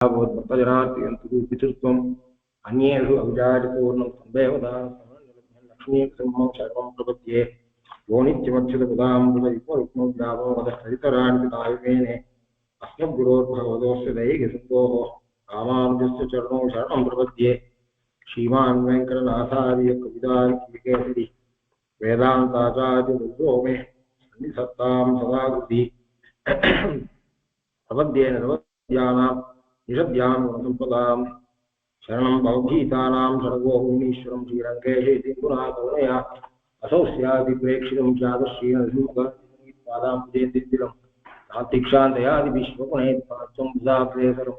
भक्तजनार्तियन्तुपितृत्वम् अन्येषु अविचारिपूर्णं संदेवदानलक्ष्मी सर्वं प्रपद्ये यो नित्यमच्युतपदामृतयुग्मरुग्मव्यामोहदस्तरितराणितायुमेने अस्मद्गुरोर्भगवतोऽस्य दैहिकसिन्धोः रामानुजस्य चरणौ शरणं प्रपद्ये श्रीमान् वेङ्कटनाथार्य कवितार्किकेसरि वेदान्ताचार्यवृन्दो मे सन्निधत्तां सदा कृति प्रपद्ये निरवद्यानां निषद्यां गुणसम्पदां शरणं भवभीतानां षड्गोपुनीश्वरं श्रीरङ्गेशेति गुणाकरुणया असौ स्यादिप्रेक्षितं चादश्रीनरसिंहपादां पुजेन्दिरं सात्तिक्षान्तयादिविश्वगुणैर्पात्रं बुधाग्रेसरं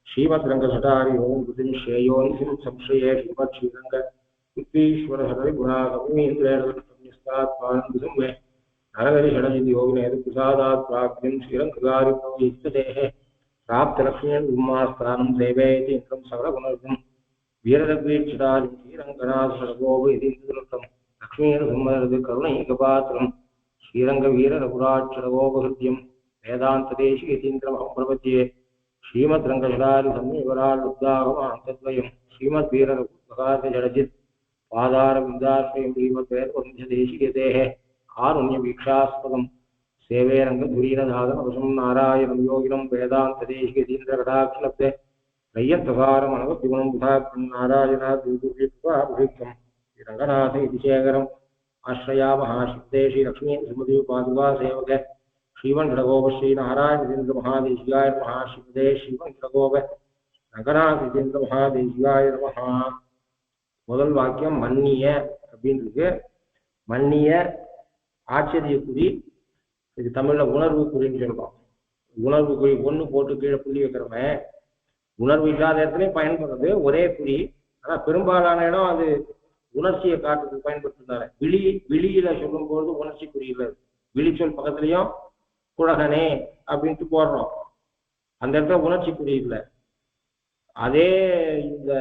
श्रीमद्रङ्गशटारियो कृतिं श्रेयोनिसिं संश्रये श्रीमच्छ्रीरङ्गविक्रीश्वरषडविगुणाकवीन्द्रेणस्तात्मानं मे नरहरिषडजिति योगिनेतुप्रसादात् प्राप्तिं श्रीरङ्गकारिप्रविष्टतेः प्राप्तलक्ष्मीर्ब्रह्मास्थानं सेवेति इन्द्रं सकलगुणर्गं वीररघुवीक्षितादिं श्रीरङ्गनाथषडगोपयतीन्द्रं लक्ष्मीर्ब्रह्मरघुकरुणैकपात्रं श्रीरङ्गवीररघुराक्षरगोपहृद्यं वेदान्तदेशिकेतीन्द्रमहं प्रपद्ये श्रीमद्रङ्गशटारिसंविवराल्लब्धागमान्तद्वयं श्रीमद्वीररघुप्रकाशजडजित् पादारविन्दाश्रयं श्रीमद्वेदवन्ध्यदेशिकेतेः कारुण्यवीक्षास्पदं सेवे रंगधुरीरनादनवशं नारायणं योगिनं वेदान्तदेशिकेतीन्द्रकटाक्षलब्धे नय्यत्तसारमनवद्युगुणं बुधाग्रं नारायणाद्विदुर्विप्राभिषिक्तं श्रीरङ्गनाथ इति शेखरम् आश्रयामः शिवदे श्रीलक्ष्मीनृसिंहदेवपादुकासेवके श्रीवन्षडगोपश्रीनारायणेन्द्रमहादेशिकाय नमः शिवदे श्रीवन्षडगोप रङ्गनाथेन्द्रमहादेशिकाय नमः முதல் வாக்கியம் மன்னிய அப்படின்னு இருக்கு. மன்னிய ஆச்சரியக்குறி, இது தமிழ்ல உணர்வு குறின்னு சொல்றோம். உணர்வு குறி ஒன்று போட்டு கீழே புள்ளி வைக்கிறவன் உணர்வு இல்லாத இடத்துலையும் பயன்படுறது ஒரே குறி. ஆனா பெரும்பாலான இடம் அது உணர்ச்சியை காட்டுறதுக்கு பயன்படுத்தினால விழியில சொல்லும்போது உணர்ச்சி குறியில விழி சொல் பக்கத்துலயும் குழகனே அப்படின்ட்டு போடுறோம். அந்த இடத்துல உணர்ச்சி குறி இல்லை. அதே இந்த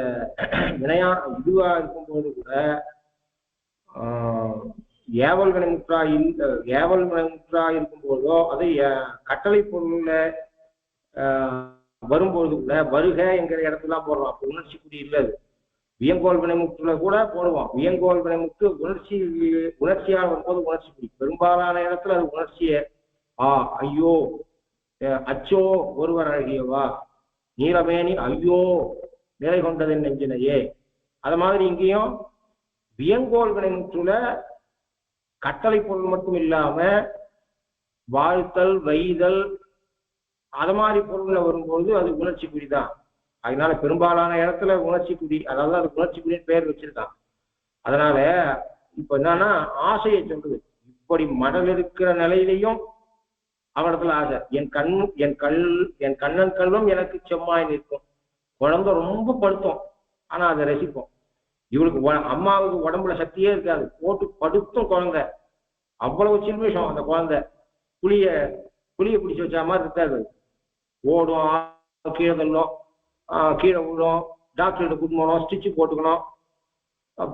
வினையா இதுவா இருக்கும்போது கூட ஏவல் வினைமுற்றா ஏவல் வினைமுற்றா இருக்கும்போதோ அது கட்டளை பொருள்ல வரும்போது கூட வருக என்கிற இடத்துல போடுறோம். அப்போ உணர்ச்சி குறி இல்லை. அது வியங்கோல் வினைமுற்றுல கூட போடுவோம். வியங்கோல் வினைமுற்று உணர்ச்சியா வரும்போது உணர்ச்சி குறி. பெரும்பாலான இடத்துல அது உணர்ச்சியை ஐயோ அச்சோ ஒருவர் அழகியவா நீலமேனி ஐயோ நிலை கொண்டதன் நெஞ்சினையே. அது மாதிரி இங்கேயும் வியங்கோல் வினைமுற்றுல கட்டளை பொருள் மட்டும் இல்லாம வாழ்த்தல் வைதல் அது மாதிரி பொருள்ல வரும்போது அது உணர்ச்சி குறிதான். அதனால பெரும்பாலான இடத்துல உணர்ச்சி குறி, அதாவது அது உணர்ச்சி குறின்னு பேர் வச்சிருக்கான். அதனால இப்ப என்னன்னா ஆசையை சொல்றது. இப்படி மடல் இருக்கிற நிலையிலையும் அவனிடத்துல ஆசை. என் கண்ணன் கல்லும் எனக்கு செம்மாய் நிற்கும். குழந்தை ரொம்ப படுத்தோம், ஆனா அதை ரசிப்போம். இவளுக்கு அம்மாவுக்கு உடம்புல சக்தியே இருக்காது, போட்டு படுத்தும் குழந்தை. அவ்வளவு சின்ன அந்த குழந்தை புளிய பிடிச்சி வச்ச மாதிரி இருக்காது. ஓடும், கீழே தள்ளும், கீழே விழும், டாக்டர்கிட்ட கூட்டு போனோம், ஸ்டிச்சு போட்டுக்கணும்,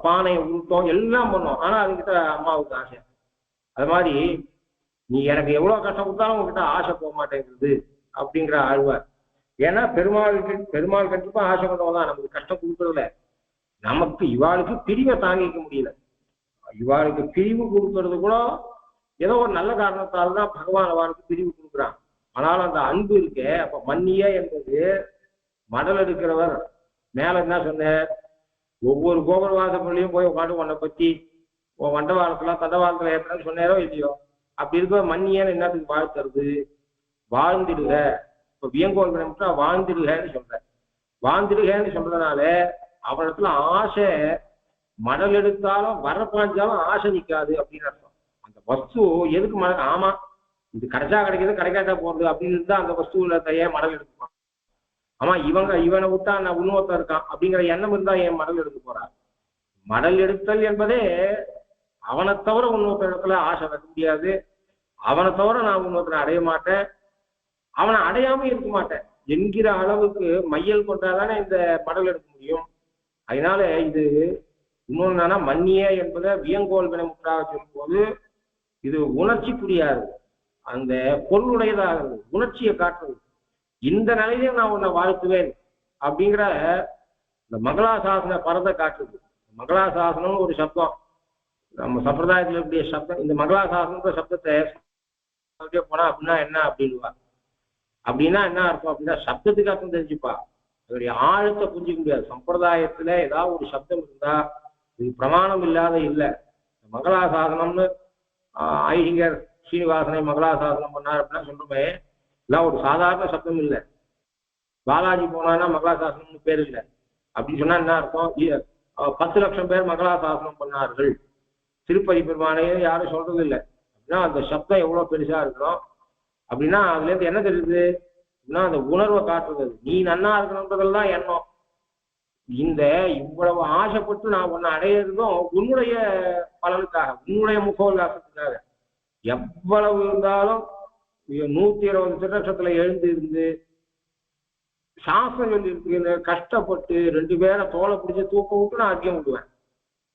பானையை உருட்டோம், எல்லாம் பண்ணோம். ஆனா அதுக்கிட்ட அம்மாவுக்கு ஆசை. அது மாதிரி நீ எனக்கு எவ்வளவு கஷ்டம் கொடுத்தாலும் உங்ககிட்ட ஆசை போக மாட்டேங்குது அப்படிங்கிற ஆழ்வார். ஏன்னா பெருமாள் கண்டிப்பா ஆசை கொண்டவங்க தான். நமக்கு கஷ்டம் கொடுக்கறதுல நமக்கு இவாளுக்கு பிரிவை தாங்கிக்க முடியல. இவாளுக்கு பிரிவு கொடுக்கறது கூட ஏதோ ஒரு நல்ல காரணத்தால் தான் பகவான் அவளுக்கு பிரிவு கொடுக்குறான். ஆனாலும் அந்த அன்பு இருக்கே. அப்ப மன்னிய என்பது மடல் எடுக்கிறவர். மேல என்ன சொன்ன, ஒவ்வொரு கோபுர வாசப்பள்ளியும் போய் உட்காந்து உன்னை பத்தி வண்டவாளத்துல தண்டவாளத்துல ஏற்றன்னு சொன்னாரோ இல்லையோ. அப்படி இருக்க மன்னியன்னு என்னத்துக்கு வாழ்த்துறது? வாழ்ந்துடுக. இப்ப வியங்கோல் வினைமுற்றா வாழ்ந்துடுகன்னு சொல்ற. வாழ்ந்துடுகன்னு சொல்றதுனால அவனிடத்துல ஆசை மடல் எடுத்தாலும் வரப்பாஞ்சாலும் ஆசை நிற்காது அப்படின்னு அர்த்தம். அந்த வஸ்து எதுக்கு ஆமா இது கிடைச்சா கிடைக்கிறது, கிடைக்காதா போறது அப்படின்னு இருந்தா அந்த வஸ்துவில ஏன் மடல் எடுத்துப்பான்? ஆமா இவனை விட்டா நான் இன்னொருத்தன் இருக்கான் அப்படிங்கிற எண்ணம் இருந்தா ஏன் மடல் எடுத்து போறான்? மடல் எடுத்தல் என்பதே அவனை தவிர இன்னொருத்த இடத்துல ஆசை வைக்க முடியாது. அவனை தவிர நான் இன்னொருத்தனை அடைய மாட்டேன், அவனை அடையாம இருக்க மாட்டேன் என்கிற அளவுக்கு மையல் கொண்டாதானே இந்த மடல் எடுக்க முடியும். அதனால இது இன்னொன்னு என்னன்னா, மன்னிய என்பதை வியங்கோல் வினைமுற்றாக சொல்லும் போது இது உணர்ச்சி புரியாது, அந்த பொருளுடையதாக உணர்ச்சியை காட்டுறது. இந்த நிலையிலையும் நான் உன்னை வாழ்த்துவேன் அப்படிங்கிற இந்த மங்களாசாசன பரத்தை காட்டுது. மங்களாசாசனம்னு ஒரு சப்தம் நம்ம சம்பிரதாயத்தில் இருக்கக்கூடிய சப்தம். இந்த மங்களாசாசனன்ற சப்தத்தை போனா அப்படின்னா என்ன அப்படின்வா. அப்படின்னா என்ன அர்த்தம் அப்படின்னா சப்தத்துக்கு அர்த்தம் தெரிஞ்சுப்பா, அதோடைய ஆழத்தை புரிஞ்சிக்க முடியாது. சம்பிரதாயத்துல ஏதாவது ஒரு சப்தம் இருந்தா இது பிரமாணம் இல்லாத இல்லை. மங்களாசாசனம்னு ஐஹிங்கர் ஸ்ரீனிவாசனை மங்களாசாசனம் பண்ணார் அப்படின்னா சொல்றோமே, எல்லாம் ஒரு சாதாரண சப்தம் இல்லை. பாலாஜி போனான்னா மங்களாசாசனம்னு பேர் இல்லை. அப்படின்னு சொன்னா என்ன அர்த்தம்? 10 லட்சம் பேர் மங்களாசாசனம் பண்ணார்கள், திருப்பதி பெருமானையே யாரும் சொல்றது இல்லை அப்படின்னா அந்த சப்தம் எவ்வளவு பெருசா இருக்கணும். அப்படின்னா அதுல இருந்து என்ன தெரியுது அப்படின்னா அந்த உணர்வை காட்டுறது. நீ நன்னா இருக்கணுன்றதெல்லாம் எண்ணம். இந்த இவ்வளவு ஆசைப்பட்டு நான் உன்னை அடையிறதும் உன்னுடைய பலனுக்காக, உன்னுடைய முகோல்லாசத்துக்காக. எவ்வளவு இருந்தாலும் 120 திருநட்சத்திரத்துல எழுந்து இருந்து சாஸ்திரம் சொல்லி இருக்கு கஷ்டப்பட்டு 2 பேரை தோலை பிடிச்சி தூக்க விட்டு நான் அதிகம் விடுவேன்.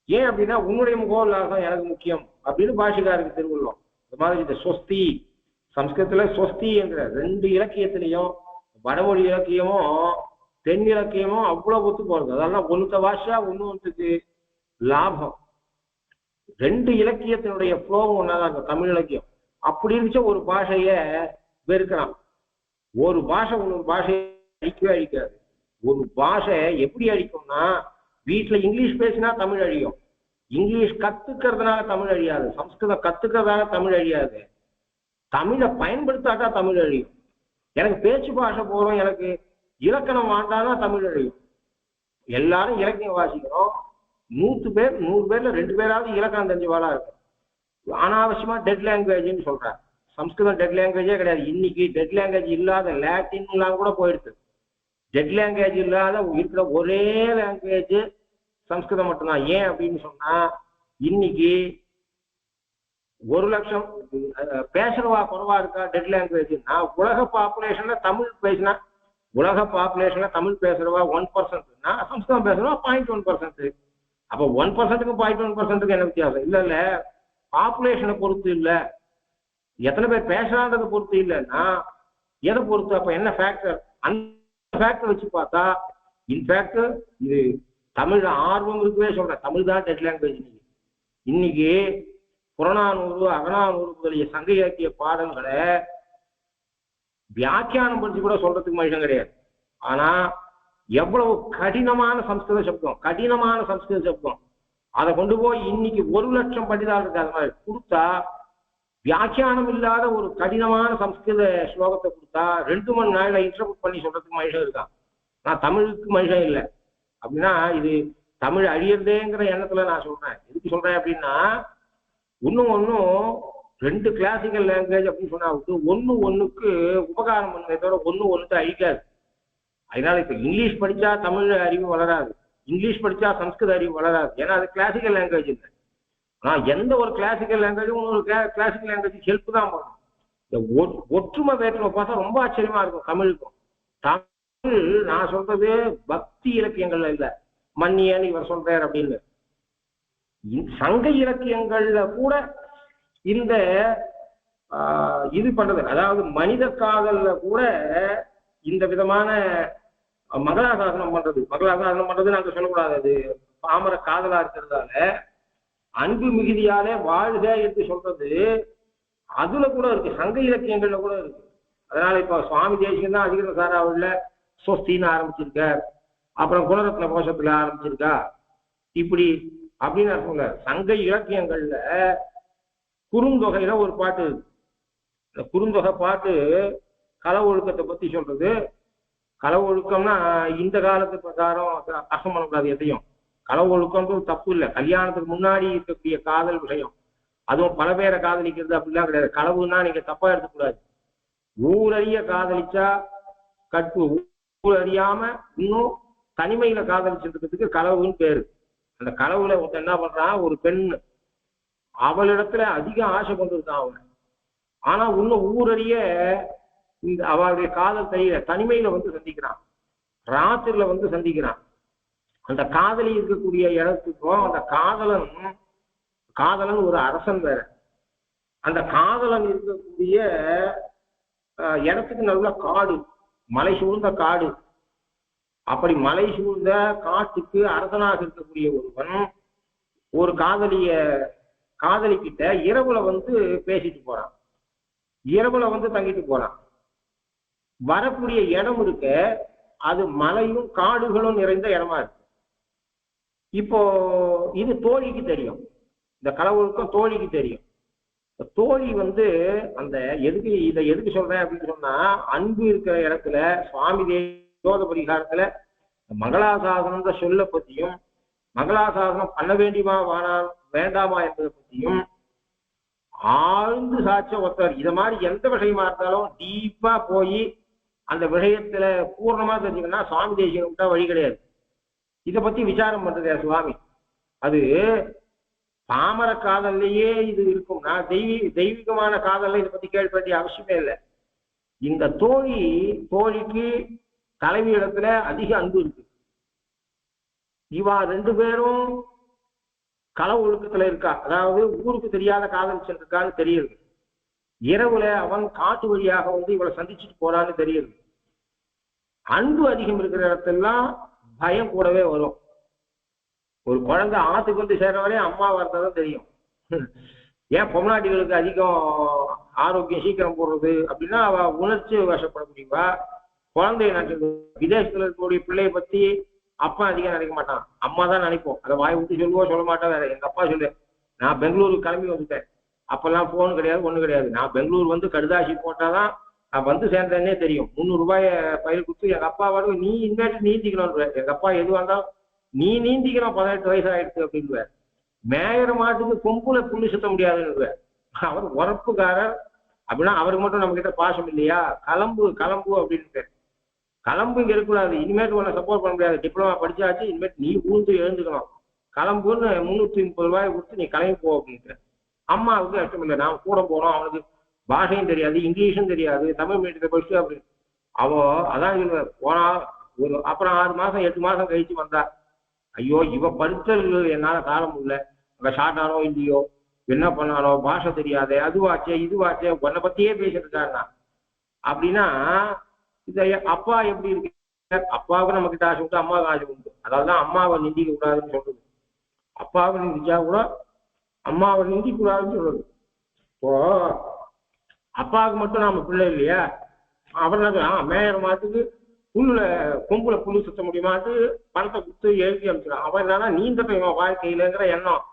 ஏன் அப்படின்னா உன்னுடைய முகோல்லாசம் எனக்கு முக்கியம் அப்படின்னு பாஷிகாருக்கு திருவள்ளுவம். இந்த மாதிரி இந்த சொஸ்தி சம்ஸ்கிருதத்துல சொஸ்தி என்ற 2 இலக்கியத்திலையும் வடமொழி இலக்கியமும் தென் இலக்கியமும் அவ்வளவு ஒத்து போறது. அதெல்லாம் ஒன்றுத்த பாஷா ஒன்றுக்கு லாபம். 2 இலக்கியத்தினுடைய ஃப்ளோவும் ஒன்னாதான் இருக்கும். தமிழ் இலக்கியம் அப்படி இருந்துச்சு ஒரு பாஷைய வெறுக்கிறான். ஒரு பாஷை இன்னொரு பாஷையை அழிக்கவே அழிக்காது. ஒரு பாஷை எப்படி அழிக்கும்னா, வீட்டுல இங்கிலீஷ் பேசினா தமிழ் அழியும், இங்கிலீஷ் கத்துக்கிறதுனால தமிழ் அழியாது, சம்ஸ்கிருதம் கத்துக்கிறதுனால தமிழ் அழியாது, தமிழை பயன்படுத்தாட்டா தமிழ் அழியும். எனக்கு பேச்சு பாஷை போறோம், எனக்கு இலக்கணம் வாண்டானா தமிழ் அழியும். எல்லாரும் இலக்கியம் வாசிக்கிறோம், 100 பேர் 100 பேர்ல 2 பேராவது இலக்கணம் தெரிஞ்சவாளா இருக்கும். அனாவசியமா டெட் லாங்குவேஜ்னு சொல்றேன். சம்ஸ்கிருதம் டெட் லாங்குவேஜே கிடையாது. இன்னைக்கு டெட் லாங்குவேஜ் இல்லாத லாட்டின் எல்லாம் கூட போயிடுது. டெட் லாங்குவேஜ் இல்லாத இருக்கிற ஒரே லாங்குவேஜ் சம்ஸ்கிருதம் மட்டும்தான். ஏன் அப்படின்னு சொன்னா இன்னைக்கு 1 லட்சம் பேசுறவா குறைவா இருக்கா டெட் லாங்குவேஜ்னா, உலக பாப்புலேஷன்ல தமிழ் பேசினா, உலக பாப்புலேஷன்ல தமிழ் பேசுறவா 1%னா சம்ஸ்கிருதம் பேசுறவா 0.1%. அப்போ 1%க்கும் 0.1%க்கும் என்ன வித்தியாசம்? இல்ல இல்ல, பாப்புலேஷனை பொறுத்து இல்ல, எத்தனை பேர் பேசுறான்றதை பொறுத்து இல்லைன்னா எதை பொறுத்து? அப்ப என்ன ஃபேக்டர்? அந்த ஃபேக்டர் வச்சு பார்த்தா இன்ஃபேக்ட் இது தமிழ் ஆர்வம் இருக்குவே சொல்றேன். தமிழ் தான் டெட் லாங்குவேஜ். இன்னைக்கு புறநானூறு அகநானூறு முதலிய சங்க இலக்கிய பாடங்களை வியாக்கியானம் படிச்சு கூட சொல்றதுக்கு மனுஷன் கிடையாது. ஆனா எவ்வளவு கடினமான சம்ஸ்கிருத சப்தம், கடினமான சம்ஸ்கிருத சப்தம், அதை கொண்டு போய் இன்னைக்கு 1 லட்சம் படிதாளுக்கு அது மாதிரி கொடுத்தா, வியாக்கியானம் இல்லாத ஒரு கடினமான சம்ஸ்கிருத ஸ்லோகத்தை கொடுத்தா 2 மணி நேரம் இன்டர்பிரட் பண்ணி சொல்றதுக்கு மனுஷன் இருக்கான். நான் தமிழுக்கு மனுஷன் இல்லை. அப்படின்னா இது தமிழ் அழியறதேங்கிற எண்ணத்துல நான் சொல்றேன். எதுக்கு சொல்றேன் அப்படின்னா, ஒன்னும் 2 கிளாசிக்கல் லாங்குவேஜ் அப்படின்னு சொன்னா ஒண்ணுக்கு உபகாரம் பண்ணதை தவிர ஒண்ணுக்கு அழிக்காது. அதனால இப்ப இங்கிலீஷ் படிச்சா தமிழ் அறிவு வளராது, இங்கிலீஷ் படிச்சா சம்ஸ்கிருத அறிவு வளராது. ஏன்னா அது கிளாசிக்கல் லாங்குவேஜ் இல்லை. ஆனா எந்த ஒரு கிளாசிக்கல் லாங்குவேஜும் இன்னொரு கிளாசிக்கல் லாங்குவேஜ் ஹெல்ப் தான் பண்ணும். இந்த ஒற்றுமை வேற்றுமை பார்த்தா ரொம்ப ஆச்சரியமா இருக்கும் தமிழுக்கும். தமிழ் நான் சொல்றது பக்தி இலக்கியங்கள்ல இல்ல, மன்னியன்னு இவர் சொல்றார் அப்படின்னு. சங்க இலக்கியங்கள்ல கூட இந்த இது பண்றது, அதாவது மனித காதல்ல கூட இந்த விதமான மங்களாசாசனம் பண்றது நாங்க சொல்லக்கூடாது. அது பாமர காதலா இருக்கிறதால அன்பு மிகுதியாலே வாழ்க என்று சொல்றது அதுல கூட இருக்கு, சங்க இலக்கியங்கள்ல கூட இருக்கு. அதனால இப்ப சுவாமி தேசிகன் தான் அதிகர சாராவுல சொஸ்தின்னு ஆரம்பிச்சிருக்கார், அப்புறம் குணரத்ன கோஷத்துல ஆரம்பிச்சிருக்கா, இப்படி அப்படின்னு அர்த்தம். சங்க இலக்கியங்கள்ல குறுந்தொகையில ஒரு பாட்டு இருக்கு. இந்த குறுந்தொகை பாட்டு களவு ஒழுக்கத்தை பத்தி சொல்றது. களவு ஒழுக்கம்னா இந்த காலத்து பிரகாரம் அர்த்தம் பண்ணக்கூடாது எதையும். களவு ஒழுக்கம்ன்றது தப்பு இல்லை, கல்யாணத்துக்கு முன்னாடி இருக்கக்கூடிய காதல் விஷயம், அதுவும் பல பேரை காதலிக்கிறது அப்படிலாம் கிடையாது. களவுன்னா நீங்க தப்பா எடுத்துக்கூடாது. ஊரறிய காதலிச்சா கற்பு, ஊர் அறியாம இன்னும் தனிமையில காதலிச்சிருக்கிறதுக்கு களவுன்னு பேரு. அந்த களவுல ஒருத்தன் என்ன பண்றான், ஒரு பெண் அவளிடத்துல அதிக ஆசை கொண்டிருக்கான் அவன். ஆனா இன்னும் ஊரறிய இந்த அவளுடைய காதல் தெரியல, தனிமையில வந்து சந்திக்கிறான், ராத்திரில வந்து சந்திக்கிறான். அந்த காதலி இருக்கக்கூடிய இடத்துக்கும் அந்த காதலன் ஒரு அரசன் வேற. அந்த காதலன் இருக்கக்கூடிய இடத்துக்கு நடுவுல காடு, மலை சூழ்ந்த காடு. அப்படி மலை சூழ்ந்த காட்டுக்கு அரசனாக இருக்கக்கூடிய ஒருவன் ஒரு காதலிக்கிட்ட இரவுல வந்து பேசிட்டு போறான், இரவுல வந்து தங்கிட்டு போறான். வரக்கூடிய இடம் இருக்க அது மலையும் காடுகளும் நிறைந்த இடமா இருக்கு. இப்போ இது தோழிக்கு தெரியும், இந்த கடவுளுக்கும் தோழிக்கு தெரியும். தோழி வந்து அந்த எதுக்கு சொல்றேன் அப்படின்னு சொன்னா, அன்பு இருக்கிற இடத்துல சுவாமி தேவ பரிகாரத்துல மங்களாசாசனம்ன்ற சொல்ல பத்தியும் மங்களாசாசனம் பண்ண வேண்டியமா வேண்டாமா என்பதை பத்தியும் ஆழ்ந்து சாட்ச ஒருத்தர். இத மாதிரி எந்த விஷயமா இருந்தாலும் டீப்பா போய் அந்த விஷயத்துல பூர்ணமா தெரிஞ்சுக்கணும்னா சுவாமி தேசியம் வழி கிடையாது. இதை பத்தி விசாரம் பண்றது சுவாமி. அது பாமர காதல்லையே இது இருக்கும். நான் தெய்வீகமான காதல்ல இதை பத்தி கேள்வி வேண்டிய அவசியமே இல்லை. இந்த தோழிக்கு தலைவி இடத்துல அதிக அன்பு இருக்கு. இவா 2 பேரும் கள ஒழுக்கத்துல இருக்கா, அதாவது ஊருக்கு தெரியாத காதல் சென்றிருக்கான்னு தெரியுது. இரவுல அவன் காட்டு வழியாக வந்து இவளை சந்திச்சுட்டு போறான்னு தெரியுது. அன்பு அதிகம் இருக்கிற இடத்துலாம் பயம் கூடவே வரும். ஒரு குழந்தை ஆத்துக்கு வந்து சேர்ற வரையும் அம்மா வரதான் தெரியும். ஏன் பொம்நாட்டிகளுக்கு அதிகம் ஆரோக்கியம் சீக்கிரம் போடுறது அப்படின்னா அவ உணர்ச்சி வசப்படக்கூடியவா. குழந்தைய நினைக்கிறது, விதேசத்துல இருக்கக்கூடிய பிள்ளைய பத்தி அப்பா அதிகம் நினைக்க மாட்டான், அம்மா தான் நினைப்போம். அதை வாய் விட்டு சொல்லுவோம், சொல்ல மாட்டேன். வேற எங்க அப்பா சொல்லு, நான் பெங்களூருக்கு கிளம்பி வந்துட்டேன், அப்பெல்லாம் போன் கிடையாது ஒண்ணு கிடையாது. நான் பெங்களூர் வந்து கடுதாசி போட்டாதான் நான் வந்து சேர்ந்தேன்னே தெரியும். 300 ரூபாய பயிர் கொடுத்து எங்க அப்பா வரும், நீ இனிமேட்டு நீந்திக்கணும்ன்ற. எங்க அப்பா எது வந்தாலும் நீ நீந்திக்கணும், 18 வயசு ஆயிடுச்சு அப்படின்னு. மேயற மாட்டுக்கு கொம்புல புள்ளி சுத்த முடியாதுன்னு. அவர் உறப்புக்காரர் அப்படின்னா அவருக்கு மட்டும் நம்ம கிட்ட பாசம் இல்லையா? கிளம்பு அப்படின்ட்டு. கிளம்பு இங்க இருக்கக்கூடாது, இனிமேட்டு உன்னை சப்போர்ட் பண்ண முடியாது, டிப்ளமா படிச்சாச்சு, இனிமேட்டு நீ ஊந்து எழுந்துக்கணும், கிளம்புன்னு 330 ரூபாய் கொடுத்து நீ கிளம்பி போ அப்படின்ட்டு. அம்மாவுக்கு கஷ்டம் இல்லை, நான் கூட போனோம், அவனுக்கு பாஷையும் தெரியாது, இங்கிலீஷும் தெரியாது, தமிழ் மீடியத்தை படிச்சு அப்படி அதான் போனா அப்புறம் 6 மாசம் 8 மாசம் கழிச்சு வந்தா. ஐயோ இவ படித்தல் என்னால காலம் இல்லை, அங்க ஷார்ட் ஆனோ இல்லையோ, என்ன பண்ணானோ, பாஷை தெரியாதே, அதுவாச்சே இதுவாச்சே, உன்னை பத்தியே பேசிட்டு இருக்காருண்ணா அப்படின்னா. இந்த அப்பா எப்படி இருக்கு? அப்பாவுக்கு நம்ம கிட்ட ஆசை உண்டு, அம்மாவுக்கு ஆசை உண்டு. அதாவதுதான் அம்மாவை நிந்திக்க கூடாதுன்னு சொல்றது. அப்பாவை நிந்திச்சா கூட அம்மாவை நிந்திக்க கூடாதுன்னு சொல்றது. இப்போ அப்பாவுக்கு மட்டும் நாம பிள்ளை இல்லையா? அப்புறம் மேயற மாட்டுக்கு கொம்புல புல்லு சுத்த முடியுமாட்டு பணத்தை கொடுத்து எழுதி அமைச்சிடான். அவன் என்னன்னா நீந்தட்டும் வாழ்க்கையிலங்கிற எண்ணம்.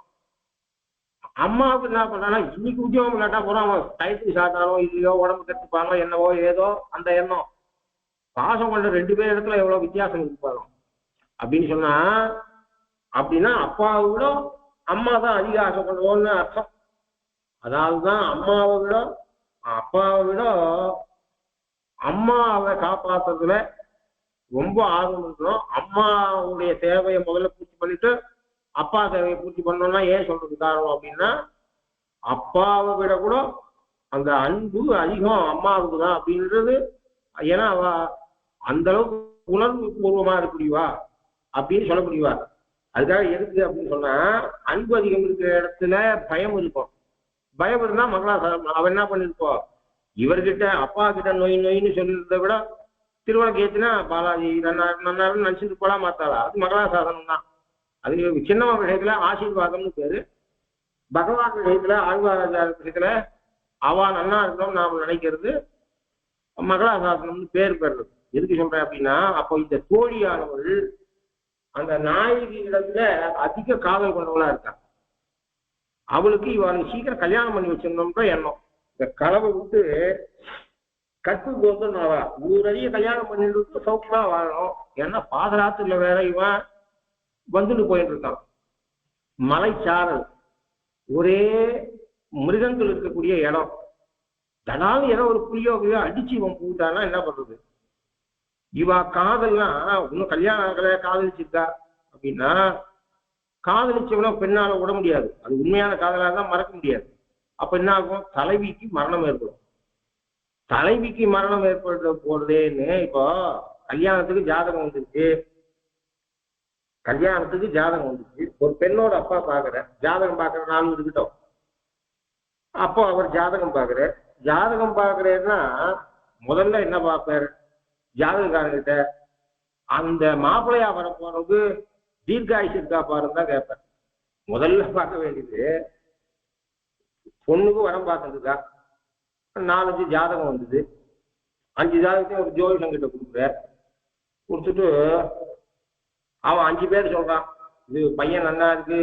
அம்மாவுக்கு என்ன பண்றான்னா, இன்னைக்கு உத்தியோகம் இல்லாட்டா போறோம், அவன் டயத்துக்கு சாப்பிட்டானோ இல்லையோ, உடம்பு கட்டுப்பானோ என்னவோ ஏதோ அந்த எண்ணம். பாசம் கொண்ட 2 பேர் இடத்துல எவ்வளவு வித்தியாசம் இருப்பாங்க அப்படின்னு சொன்னா, அப்படின்னா அப்பாவை விட அம்மா தான் அதிக ஆசை கொண்டோன்னு அர்த்தம். அதாவதுதான் அப்பாவை விட அம்மாவை காப்பாற்றுறதுல ரொம்ப ஆர்வம் இருக்கணும். அம்மாவுடைய தேவையை முதல்ல பூர்த்தி பண்ணிட்டு அப்பா தேவையை பூர்த்தி பண்ணோம்னா ஏன் சொல்றது காரணம் அப்படின்னா, அப்பாவை விட கூட அந்த அன்பு அதிகம் அம்மாவுக்கு தான் அப்படின்றது. ஏன்னா அவ அந்த அளவுக்கு உணர்வு பூர்வமா இருக்கக்கூடியவா அப்படின்னு சொல்ல முடியவா. அதுக்காக எதுக்கு அப்படின்னு சொன்னா, அன்பு அதிகம் இருக்கிற இடத்துல பயம் இருக்கும். பயம் இருந்தா மங்களாசாசனம் அவன் என்ன பண்ணிருப்போம், இவர்கிட்ட அப்பா கிட்ட நோயின்னு சொல்லிருந்த விட திருவிழாக்கு ஏற்றினா பாலாஜி நன்னாருன்னு நினைச்சிட்டு போலாம் மாத்தாளா, அது மங்களாசாசனம் தான். அது சின்னவ விஷயத்துல ஆசீர்வாதம்னு பேரு, பகவான் விஷயத்துல ஆழ்வாராஜார விஷயத்துல அவா நன்னா இருக்கணும் நாம நினைக்கிறது மங்களாசாசனம்னு பேர் பெறுறது. எதுக்கு சொல்றேன் அப்படின்னா, அப்போ இந்த தோழியானவள் அந்த நாயகி இடத்துல அதிக காதல் கொண்டவளா இருக்கா. அவளுக்கு இவளுக்கு சீக்கிரம் கல்யாணம் பண்ணி வச்சிருந்தோம்ன்ற எண்ணம். இந்த கலவை விட்டு கற்பு போதும் ஊரடிய கல்யாணம் பண்ணிட்டு சௌக்கியமா வாழணும். ஏன்னா பாதராத்துல வேற இவன் வந்துட்டு போயிட்டு இருக்கான். மலைச்சாரல், ஒரே மிருகங்கள் இருக்கக்கூடிய இடம். தனாலும் ஏதோ ஒரு புளியோ அடிச்சு இவன் போட்டான்னா என்ன பண்றது? இவா காதல்னா இன்னும் கல்யாணம் ஆகல காதலிச்சிருக்கா அப்படின்னா, காதலிச்சவன பெண்ணால விட முடியாது. அது உண்மையான காதலாக தான் மறக்க முடியாது. அப்ப என்ன ஆகும்? தலைவிக்கு மரணம் ஏற்படும். தலைவிக்கு மரணம் ஏற்படுற போறதேன்னு இப்போ கல்யாணத்துக்கு ஜாதகம் வந்துருச்சு. ஒரு பெண்ணோட அப்பா பாக்குற ஜாதகம் பாக்குற நாளும் இருக்கட்டும். அப்போ அவர் ஜாதகம் பாக்குறேன்னா முதல்ல என்ன பார்ப்பாரு? ஜாதகக்காரங்கிட்ட அந்த மாப்பிள்ளையா வர போறதுக்கு தீர்க்காயுசு இருக்கா பாருன்னு தான் கேட்பேன். முதல்ல பார்க்க வேண்டியது பொண்ணுக்கு வரம் பார்த்துருக்கா. 4-5 ஜாதகம் வந்தது. 5 ஜாதகத்தையும் ஒரு ஜோதிடம் கிட்ட கொடுக்குற. கொடுத்துட்டு அவன் 5 பேர் சொல்றான், இது பையன் நல்லா இருக்கு,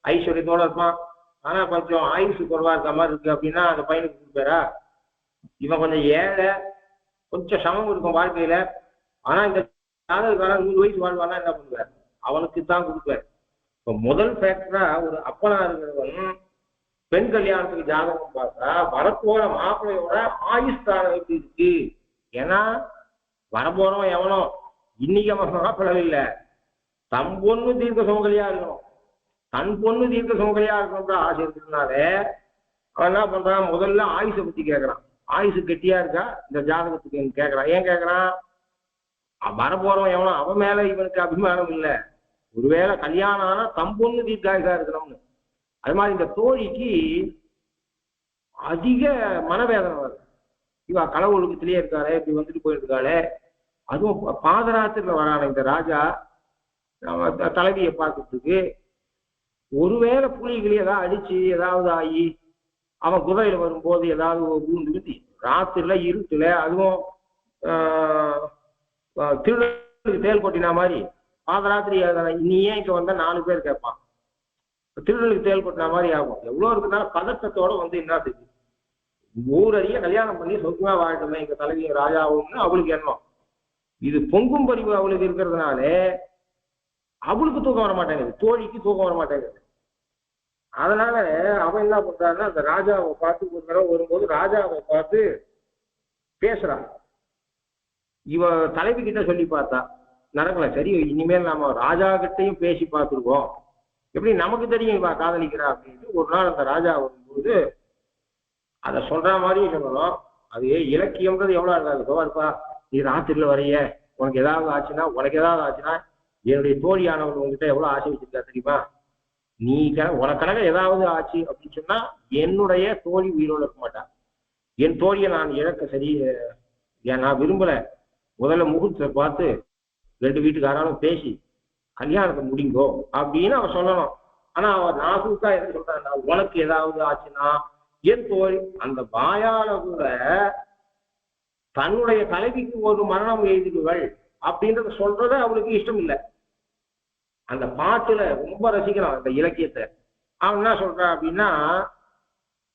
ஐஸ்வர்யத்தோட இருப்பான், ஆனா கொஞ்சம் ஆயுசு குறைவா இருக்க மாதிரி இருக்கு அப்படின்னா அந்த பையனுக்கு கொடுப்பாரா? இவன் கொஞ்சம் ஏழை, கொஞ்சம் சமம் இருக்கும் வாழ்க்கையில, ஆனா இந்த ஜாதகக்காரன் 100 வயசு வாழ்வானா என்ன பண்ணுவார்? அவனுக்கு தான் கொடுப்பார். இப்போ முதல் ஃபேக்டரா ஒரு அப்பனா இருக்கிறவன் பெண் கல்யாணத்துக்கு ஜாதகம் பார்த்தா வரப்போற மாப்பிள்ளையோட ஆயுஸ்தானம் எப்படி இருக்கு. ஏன்னா வரப்போறவன் எவனோ இன்னைக்கு அவன் மாப்பிள்ளை இல்லை, தன் பொண்ணு தீர்க்க சுமங்கலியா இருக்கணும், தன் பொண்ணு தீர்க்க சுமங்கலியா இருக்கணும்ன்ற ஆசை இருக்கிறதுனால அவன் என்ன பண்றான், முதல்ல ஆயுசை பத்தி கேட்கறான். ஆயுசு கெட்டியா இருக்கா இந்த ஜாதகத்துக்கு கேட்கறான். ஏன் கேட்கறான்? வரப்போறவன் எவனோ அவன் மேல இவனுக்கு அபிமானம் இல்லை, ஒருவேளை கல்யாணம் ஆனா தம் பொண்ணு தீர்க்காயுசா இருக்கணும்னு. அது மாதிரி இந்த தோழிக்கு அதிக மனவேதனை வருது. இவ களவு ஒழுக்கத்திலேயே இருக்காளே, இப்படி வந்துட்டு போயிருக்காளே, அதுவும் பாதராத்திரில வரான இந்த ராஜா தலைவியை பார்க்கறதுக்கு. ஒருவேளை புலிகளி ஏதாவது அடிச்சு ஏதாவது ஆகி அவன் குதிரையில வரும்போது ஏதாவது ஊந்து ஊத்தி ராத்திரில இருட்டுல, அதுவும் திருடனுக்கு தேல் கொட்டினா மாதிரி பாதராத்திரி நீ ஏன் இங்க வந்தா 4 பேர் கேட்பான். திருடனுக்கு தேல் கொட்டினா மாதிரி ஆகும். எவ்வளவு இருக்குனால பதட்டத்தோட வந்து என்னத்துக்கு ஊரறிய கல்யாணம் பண்ணி சொந்தமா வாழ்க்கை எங்க தலைவியும் ராஜாவும்னு அவளுக்கு எண்ணம். இது பொங்கும் பறிவு அவளுக்கு இருக்கிறதுனால அவளுக்கு தூக்கம் வர மாட்டேங்குது, தோழிக்கு தூக்கம் வர மாட்டேங்குது. அதனால அவன் என்ன பண்றான்னா அந்த ராஜாவை பார்த்து ஒரு தடவை வரும்போது ராஜாவை பார்த்து பேசுறான். இவ தலைவி கிட்ட சொல்லி பார்த்தா நடக்கல, சரி இனிமேல் நாம ராஜா கிட்டையும் பேசி பார்த்துருவோம், எப்படி நமக்கு தெரியும் இவ காதலிக்கிறா அப்படின்ட்டு. ஒரு நாள் அந்த ராஜா வரும்போது அதை சொல்ற மாதிரியும் சொல்லணும். அது இலக்கியம்ன்றது எவ்வளவு இருக்காது இருப்பா, நீ ராத்திரில வரைய உனக்கு ஏதாவது ஆச்சுன்னா என்னுடைய தோழியானவன் உங்ககிட்ட எவ்வளவு ஆசை வச்சிருக்கா தெரியுமா, நீ உனக்காக ஏதாவது ஆச்சு அப்படின்னு சொன்னா என்னுடைய தோழி உயிரோடு இருக்க மாட்டான், என் தோழியை நான் இழக்க சரி நான் விரும்பல, முதல்ல முகூர்த்தத்தை பார்த்து 2 வீட்டுக்காராலும் பேசி கல்யாணத்தை முடிங்கோ அப்படின்னு அவன் சொல்லணும். ஆனா அவன் நாசூக்கா எது சொல்றான்னா, உனக்கு ஏதாவது ஆச்சுன்னா என் தோழி அந்த வாயால கூட தன்னுடைய தலைவிக்கு ஒரு மரணம் எழுதிடுவள் அப்படின்றத சொல்றத அவளுக்கு இஷ்டம் இல்லை. அந்த பாட்டுல ரொம்ப ரசிக்கிறான் அந்த இலக்கியத்தை. அவன் என்ன சொல்றான் அப்படின்னா,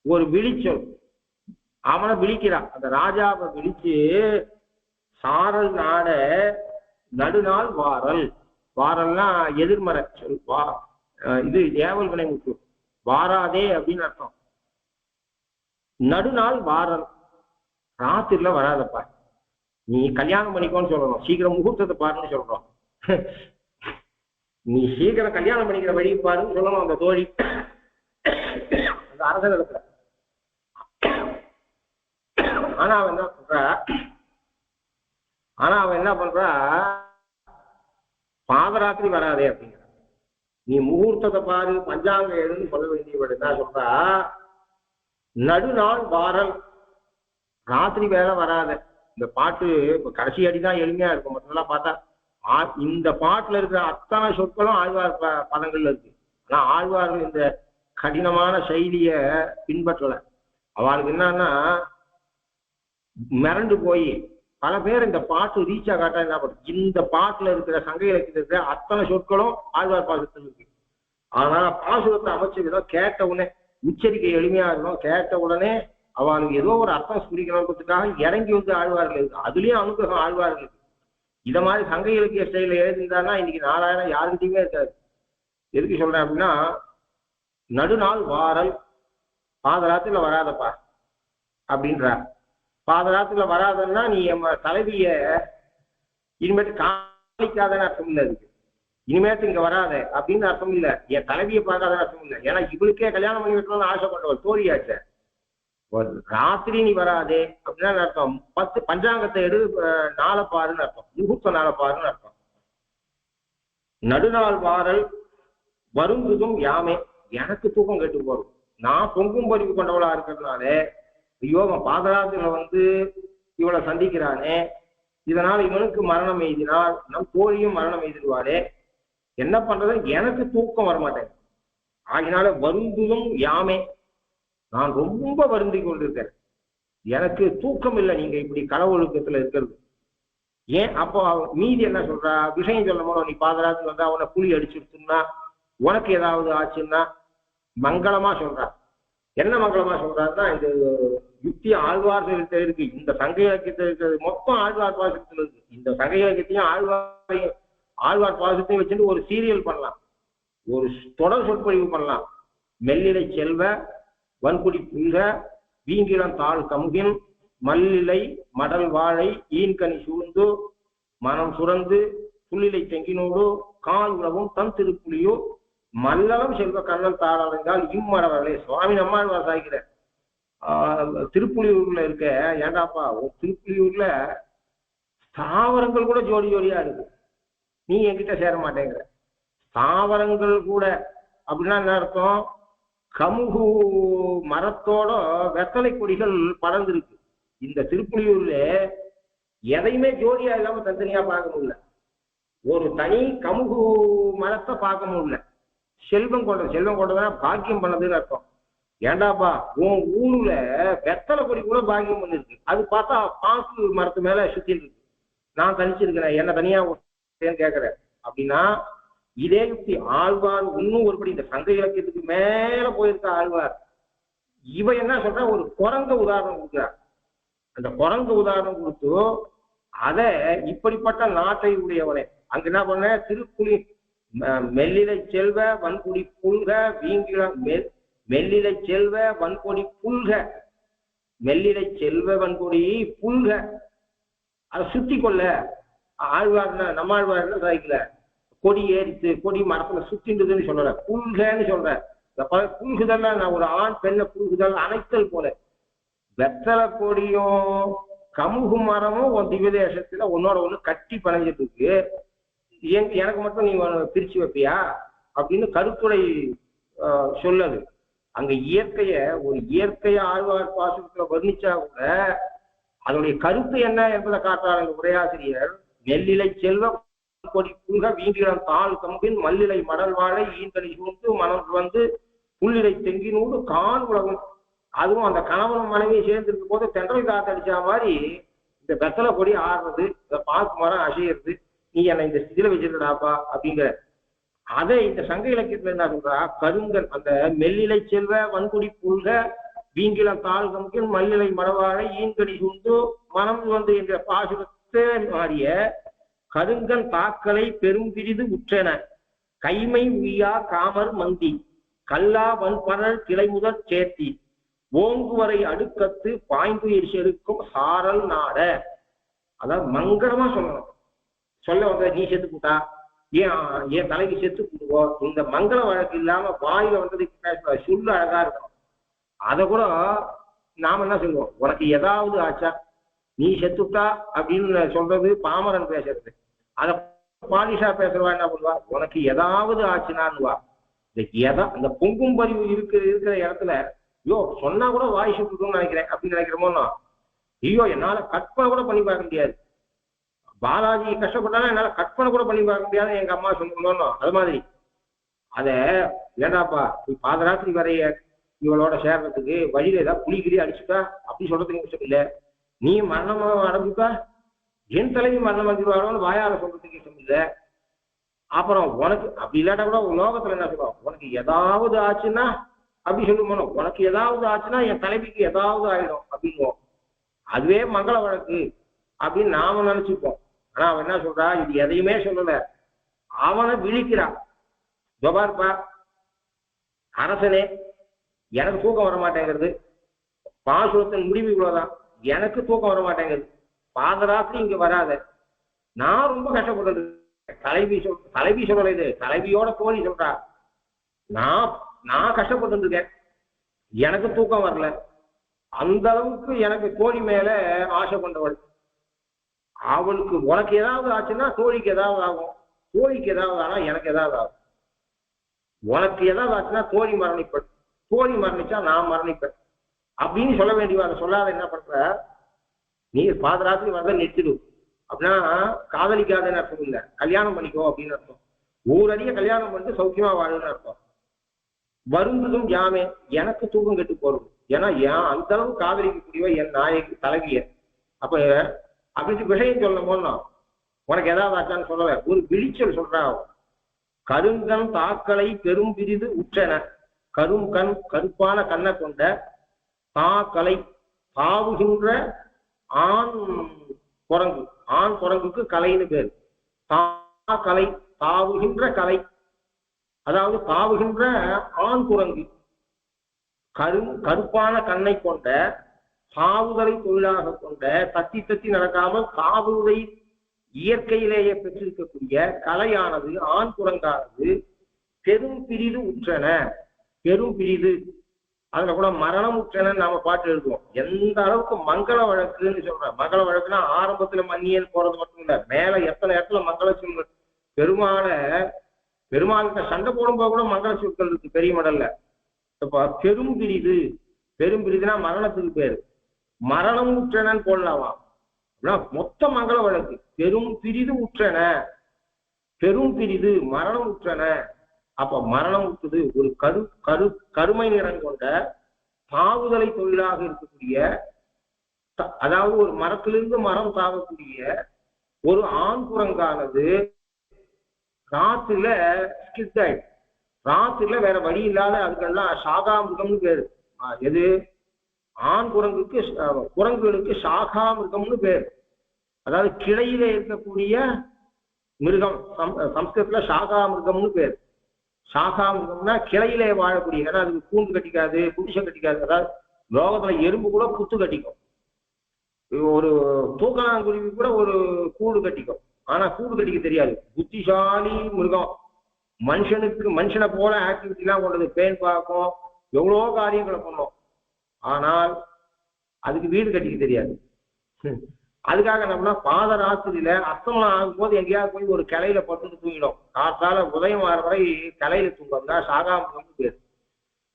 ஒரு விழிச்சொல் அவனை விழிக்கிறான், அந்த ராஜாவை விழிச்சு சாரல் நாட நடுநாள் வாரல், வாரல்னா எதிர்மறை சொல், இது ஏவல் வினை முற்று, வாராதே அப்படின்னு அர்த்தம். நடுநாள் வாரல், ராத்திரில வராதப்பா, நீ கல்யாணம் பண்ணிக்கோன்னு சொல்லணும், சீக்கிரம் முகூர்த்தத்தை பாருன்னு சொல்றோம். நீ சீக்கிரம் கல்யாணம் பண்ணிக்கிற வழி பாருன்னு சொல்லணும் அந்த தோழி அந்த அரசன் இடத்துல. ஆனா அவன் என்ன பண்றா பாதராத்திரி வராதே அப்படிங்கிற, நீ முகூர்த்தத்தை பாரு பஞ்சாங்கம் எழுதுன்னு சொல்ல வேண்டியவள் என்ன சொல்றா, நடுநாள் வாரல், ராத்திரி வேலை வராத. இந்த பாட்டு கடைசி அடிதான் எளிமையா இருக்கும், மற்றெல்லாம் பார்த்தா இந்த பாட்டுல இருக்கிற அத்தனை சொற்களும் ஆழ்வார் பதங்கள்ல இருக்கு. ஆனா ஆழ்வார்கள் இந்த கடினமான செயலிய பின்பற்றல. அவளுக்கு என்னன்னா மிரண்டு போய் பல பேர் இந்த பாட்டு ரீச் ஆகாட்டா என்ன பண்ணும், இந்த பாட்டுல இருக்கிற சங்க இலக்கியத்தில் இருக்கிற அத்தனை சொற்களும் ஆழ்வார் பாசுரத்தில் இருக்கு. ஆனா பாசுரத்தை அமைச்ச விதம் கேட்ட உடனே உச்சரிக்கை எளிமையா இருக்கணும், கேட்ட உடனே அவளுக்கு ஏதோ ஒரு அர்த்தம் சுரிக்கணுன்றதுக்காக இறங்கி வந்து ஆழ்வார்கள் இருக்கு. அதுலயும் அனுகிரகம் ஆழ்வார்கள் இருக்கு. இத மாதிரி சங்க இலக்கிய ஸ்டைல எழுதியிருந்தாருன்னா இன்னைக்கு 4000 யாருக்கிட்டையுமே இருக்காது. எதுக்கு சொல்றேன் அப்படின்னா, நடுநாள் வாரல், பாதராத்திரில வராதப்பா அப்படின்ற. பாதராத்திரில வராதன்னா நீ நம்ம தலைவிய இனிமேட்டு காலிக்காதன்னு அர்த்தம் இல்லை, இருக்கு இனிமேட்டு இங்க வராத அப்படின்னு அர்த்தம் இல்லை, என் தலைவியை பார்க்காதன்னு அர்த்தம் இல்லை. ஏன்னா இவளுக்கே கல்யாணம் பண்ணி வைக்கணும்னு ஆசைப்பட்டவள் தோழியாச்ச. ராத்திரி நீ வராதே அப்படின்னா அர்த்தம் 10 பஞ்சாங்கத்தை எடு நாளை பாருன்னு அர்த்தம், முகூர்த்த நாளை பாருன்னு அர்த்தம். நடுநாள் வாரல் வருங்குதும் யாமே, எனக்கு தூக்கம் கேட்டு போறோம், நான் பொங்கும் பறிவு கொண்டவளா இருக்கிறதுனால ஐயோ அவன் பாதராத்திரில வந்து இவளை சந்திக்கிறானே, இதனால் இவனுக்கு மரணம் எய்தினால் நம் தோழியும் மரணம் எய்திடுவாளே, என்ன பண்றது, எனக்கு தூக்கம் வரமாட்டேன். ஆகினால வருந்தும் யாமே, நான் ரொம்ப வருந்தி கொண்டிருக்கேன், எனக்கு தூக்கம் இல்லை நீங்க இப்படி களவொழுக்கத்துல இருக்கிறது. ஏன் அப்போ மீதி என்ன சொல்றா, விஷயம் சொல்லும் போது நீ பாதராத்து வந்தா அவனை புலி அடிச்சுடுச்சுன்னா உனக்கு ஏதாவது ஆச்சுன்னா மங்களமா சொல்றா. என்ன மங்களமா சொல்றாருன்னா, இந்த யுக்தி ஆழ்வார்கிட்ட இருக்கு, இந்த சங்க இலக்கியத்தில் இருக்கிறது மொத்தம் ஆழ்வார் பாசத்தில் இருக்கு. இந்த சங்க இலக்கியத்தையும் ஆழ்வார் பாசத்தையும் வச்சுட்டு ஒரு சீரியல் பண்ணலாம், ஒரு தொடர் சொற்பொழிவு பண்ணலாம். மெல்லிலை செல்வ வன்குடி புல்க வீங்கிலம் தாழ் கமுகின் மல்லிலை மடல் வாழை ஈன்கனி சூழ்ந்து மனம் சுரந்து புள்ளிலை தெங்கினோடு கால் உணவும் தன் திருப்புலியோ மல்லலம் செல்வ கண்ணல் தாளங்கால் இம்மரவர்களே. சுவாமி நம்மாழ்வார் சாய்க்கிற திருப்புலியூர்ல இருக்க, ஏண்டாப்பா திருப்புலியூர்ல தாவரங்கள் கூட ஜோடி ஜோடியா இருக்கு, நீ என்கிட்ட சேர மாட்டேங்கிற. தாவரங்கள் கூட அப்படின்னா என்ன அர்த்தம், கமுகு மரத்தோட வெத்தலை கொடிகள் படர்ந்துருக்கு. இந்த திருப்புலியூர்ல எதையுமே ஜோடியா இல்லாம தனித்தனியா பார்க்க முடியல, ஒரு தனி கமுகு மரத்தை பார்க்க முடியல. செல்வம் கொண்டதுன்னா பாக்கியம் பண்ணதுன்னு அர்த்தம். ஏண்டாப்பா உன் ஊர்ல வெத்தலை கொடி கூட பாக்கியம் பண்ணிருக்கு, அது பார்த்தா பாக்கு மரத்து மேல சுத்திட்டு இருக்கு, நான் தனிச்சிருக்கிறேன் என்ன தனியா கேட்கிறேன் அப்படின்னா, இதே யுக்தி ஆழ்வார் இன்னும் ஒருபடி இந்த சங்க இலக்கியத்துக்கு மேல போயிருக்க ஆழ்வார். இவ என்ன சொல்ற, ஒரு குரங்க உதாரணம் கொடுக்குறார். அந்த குரங்கு உதாரணம் கொடுத்து அத இப்படிப்பட்ட நாட்டை உடையவனே அங்க என்ன பண்ண, திருப்புலி மெல்லிலை செல்வ வன்குடி புல்க வீங்கிலம் மெல்லிலை செல்வ வன்கொடி புல்க, மெல்லிலை செல்வ வன்கொடி புல்க, அதை சுத்தி கொள்ள ஆழ்வார்னா நம்மாழ்வார்னா சாய்க்கல, கொடி ஏறித்து கொடி மரத்துல சுத்தின்றதுன்னு சொல்லல, புல்கன்னு சொல்ற. புல்குதல்ல நான் ஒரு ஆண் பெண்ணை புல்குதல் அணைத்தல் போல, வெத்தலை கொடியும் கமுகு மரமும் உன் திவ்யதேசத்துல உன்னோட ஒண்ணு கட்டி பணஞ்சிட்டு இருக்கு, எனக்கு மட்டும் நீ பிரிச்சு வைப்பியா அப்படின்னு கருத்துரை சொல்லது. அங்க ஒரு இயற்கைய ஆழ்வார் பாசத்துல வர்ணிச்சா கூட அதனுடைய கருத்து என்ன என்பதை காட்டுறார் அந்த உரையாசிரியர். நெல்லிலை செல்வ கொடி புல்க வீங்கிடம் தாழ் கம்பின் மல்லிலை மடல் வாழை ஈந்தலை சூழ்ந்து மனம் வந்து புல்லிலை தெங்கினூடு கான் உலகம். அதுவும் அந்த கணவன் மனைவி சேர்ந்து இருக்கும் போது தென்றல் காத்தடிச்சா மாதிரி இந்த வெத்தலை கொடி ஆடுறது, இந்த பாக்கு மரம் அசையிறது, நீ என்னை இந்த ஸ்திதியில வச்சிருக்கடாப்பா அப்படிங்கிற. அதை இந்த சங்க இலக்கியத்துல என்ன சொல்றா, கருங்கல் அந்த மெல்லிலை செல்வ வன்குடி புல்க வீங்கிலம் தாழ் கம்பின் மல்லிலை மடவாழை ஈன்கடி சூழ்ந்து மனம் வந்து என்ற பாசுரத்தை மாறிய கருங்கல் தாக்கலை பெரும் பிரிது உற்றன கைமை உய்யா காமர் மந்தி கல்லா வன்பரல் கிளை முதற் சேர்த்தி ஓங்குவரை அடுக்கத்து பாய்ந்துயிர் செருக்கும் சாரல் நாட. அதாவது மங்களமா சொல்லணும். சொல்ல வந்த நீ செத்து போட்டா ஏன் தலைக்கு செத்து போடுவோம், இந்த மங்கள வழக்கு இல்லாம வாயில வந்தது சொல்லு அழகா இருக்கும். அதை கூட நாம என்ன சொல்லுவோம், உனக்கு ஏதாவது ஆச்சா நீ செத்துட்டா அப்படின்னு சொல்றது பாமரன் பேசுறது. அத பாலிஷா பேசுறவா என்ன பண்ணுவா, உனக்கு ஏதாவது ஆச்சுனான்னுவா. அந்த பொங்கும் பதிவு இருக்கிற இடத்துல ஐயோ சொன்னா கூட வாய் சுட்டுன்னு நினைக்கிறேன் அப்படின்னு நினைக்கிறோமோன்னா, ஐயோ என்னால கற்பனை கூட பண்ணி பார்க்க முடியாது, பாலாஜி கஷ்டப்பட்டாலும் என்னால கற்பனை கூட பண்ணி பார்க்க முடியாது எங்க அம்மா சொல்லணும்னோ அது மாதிரி. அத ஏண்டாப்பா நீ பாதராத்திரி வரைய இவளோட சேர்றதுக்கு வழியில ஏதாவது புலிகிரி அடிச்சுட்டா அப்படி சொல்றதுக்கு இஷ்டம் இல்லை, நீ மரணமா அடைஞ்சுட்டா என் தலைவி மரணம் அடைஞ்சுவாரோன்னு வாயால சொல்றதுக்கு இஷ்டம் இல்லை. அப்புறம் உனக்கு அப்படி இல்லாட்டா கூட லோகத்துல என்ன சொல்லுவோம், உனக்கு ஏதாவது ஆச்சுன்னா அப்படி சொல்லுவோம், உனக்கு ஏதாவது ஆச்சுன்னா என் தலைவிக்கு ஏதாவது ஆயிடும் அப்படிங்குவோம். அதுவே மங்கள வழக்கு அப்படின்னு நாம நினைச்சுப்போம். ஆனா அவன் என்ன சொல்றா, இது எதையுமே சொல்லல, அவனை விழிக்கிறான். ஜபார்பா அரசனே எனக்கு தூக்கம் வர மாட்டேங்கிறது, பாசுரத்தின் முடிவு இவ்வளவுதான், எனக்கு தூக்கம் வர மாட்டேங்கிறது, பாதராத்திரி இங்க வராத, நான் ரொம்ப கஷ்டப்படுறது. தலைவி சொல்லல, இது தலைவியோட தோழி சொல்றா, நான் கஷ்டப்பட்டு இருக்கேன், எனக்கு தூக்கம் வரல, அந்த அளவுக்கு எனக்கு தோழி மேல ஆசை கொண்டவள். அவளுக்கு உனக்கு ஏதாவது ஆச்சுன்னா தோழிக்கு ஏதாவது ஆகும், தோழிக்கு ஏதாவது ஆனா எனக்கு ஏதாவது ஆகும், உனக்கு ஏதாவது ஆச்சுன்னா தோழி மரணிப்பேன், தோழி மரணிச்சா நான் மரணிப்பேன் அப்படின்னு சொல்ல வேண்டியவா. அதை சொல்லாத என்ன பண்ற, நீ பாதராத்திரி வரத நிறுத்திடு, அப்படின்னா காதலிக்காதன்னு அர்த்தம் இல்லை, கல்யாணம் பண்ணிக்கோ அப்படின்னு அர்த்தம். ஊரடிய கல்யாணம் பண்ணிட்டு சௌக்கியமா வாழுன்னு அர்த்தம். வருந்ததும் யாமே, எனக்கு தூக்கம் கெட்டு போறது. ஏன்னா ஏன் அந்த அளவு காதலிக்கக்கூடிய என் நாயகி தலைவிய. அப்ப அப்படி விஷயம் சொல்ல போனோம், உனக்கு ஏதாவது ஆச்சான்னு சொல்லல, ஒரு விழிச்சல் சொல்றா. கருங்கண் தாக்களை பெரும் பிரிது உற்றன. கருங்கண் கருப்பான கண்ணை கொண்ட தாக்கலை தாவுகின்ற ஆண் குரங்கு. ஆண் குரங்குக்கு கலைன்னு பேரு. தாக்கலை தாவுகின்ற கலை, அதாவது தாவுகின்ற ஆண் குரங்கு. கருப்பான கண்ணை கொண்ட, தாவுதலை தொழிலாக கொண்ட, தத்தி தத்தி நடக்காமல் தாவுதை இயற்கையிலேயே பெற்றிருக்கக்கூடிய கலையானது, ஆண் குரங்கானது பெரும் பிரிது உற்றன. பெரும் பிரிது, அதுல கூட மரணம் உற்றன நாம பாட்டு எழுதுவோம். எந்த அளவுக்கு மங்கள வழக்குன்னு சொல்றேன். மங்கள வழக்குன்னா ஆரம்பத்துல மன்னியன் போறது மட்டும் இல்ல, மேல எத்தனை இடத்துல மங்கள சொல். பெருமாள்கிட்ட சண்டை போடும்போது கூட மங்கள சொற்கள் இருக்கு பெரிய மடல்ல. இப்ப பெரும் பிரிது, பெரும் பிரிதுனா மரணத்துக்கு பேரு. மரணம் உற்றனன்னு போடலாமா, மொத்த மங்கள வழக்கு. பெரும் பிரிது உற்றன, பெரும் பிரிது மரணம் உற்றன. அப்ப மரணம் உற்றது ஒரு கருமை நிறம் கொண்ட தாவுதலை தொழிலாக இருக்கக்கூடிய, அதாவது ஒரு மரத்திலிருந்து மரம் தாவக்கூடிய ஒரு ஆண் குரங்கானது ராத்திரில ஸ்கிட் ஆயிடுச்சு. ராத்திரில வேற வழி இல்லாத அதுக்கெல்லாம் சாகாமிருகம்னு பேரு. எது? ஆண் குரங்குக்கு, குரங்குகளுக்கு சாகாமிருகம்னு பேரு. அதாவது கிளையில இருக்கக்கூடிய மிருகம், சம்ஸ்கிருதத்துல சாகாமிருகம்னு பேரு. சாகாமிருகம்னா கிளையிலே வாழக்கூடிய, ஏன்னா அதுக்கு கூண்டு கட்டிக்காது, குடிசை கட்டிக்காது. அதாவது லோகத்துல எறும்பு கூட புத்து கட்டிக்கும், ஒரு தூக்கணாங்குருவி கூட ஒரு கூடு கட்டிக்கும். ஆனா கூடு கட்டிக்க தெரியாது. புத்திசாலி மிருகம். மனுஷனை போல ஆக்டிவிட்டி எல்லாம் கொண்டது, பேன் பார்க்கும், எவ்வளோ காரியங்களை பண்ணும். ஆனால் அதுக்கு வீடு கட்டிக்க தெரியாது. அதுக்காக நம்மனா பாதராத்திரியில அஸ்தமனம் ஆகும்போது எங்கேயாவது போய் ஒரு கிளையில பட்டுட்டு தூங்கிடும். காத்தால உதயம் ஆகிற வரை கிளையில தூங்கா சாகாமிருகம் பேர்.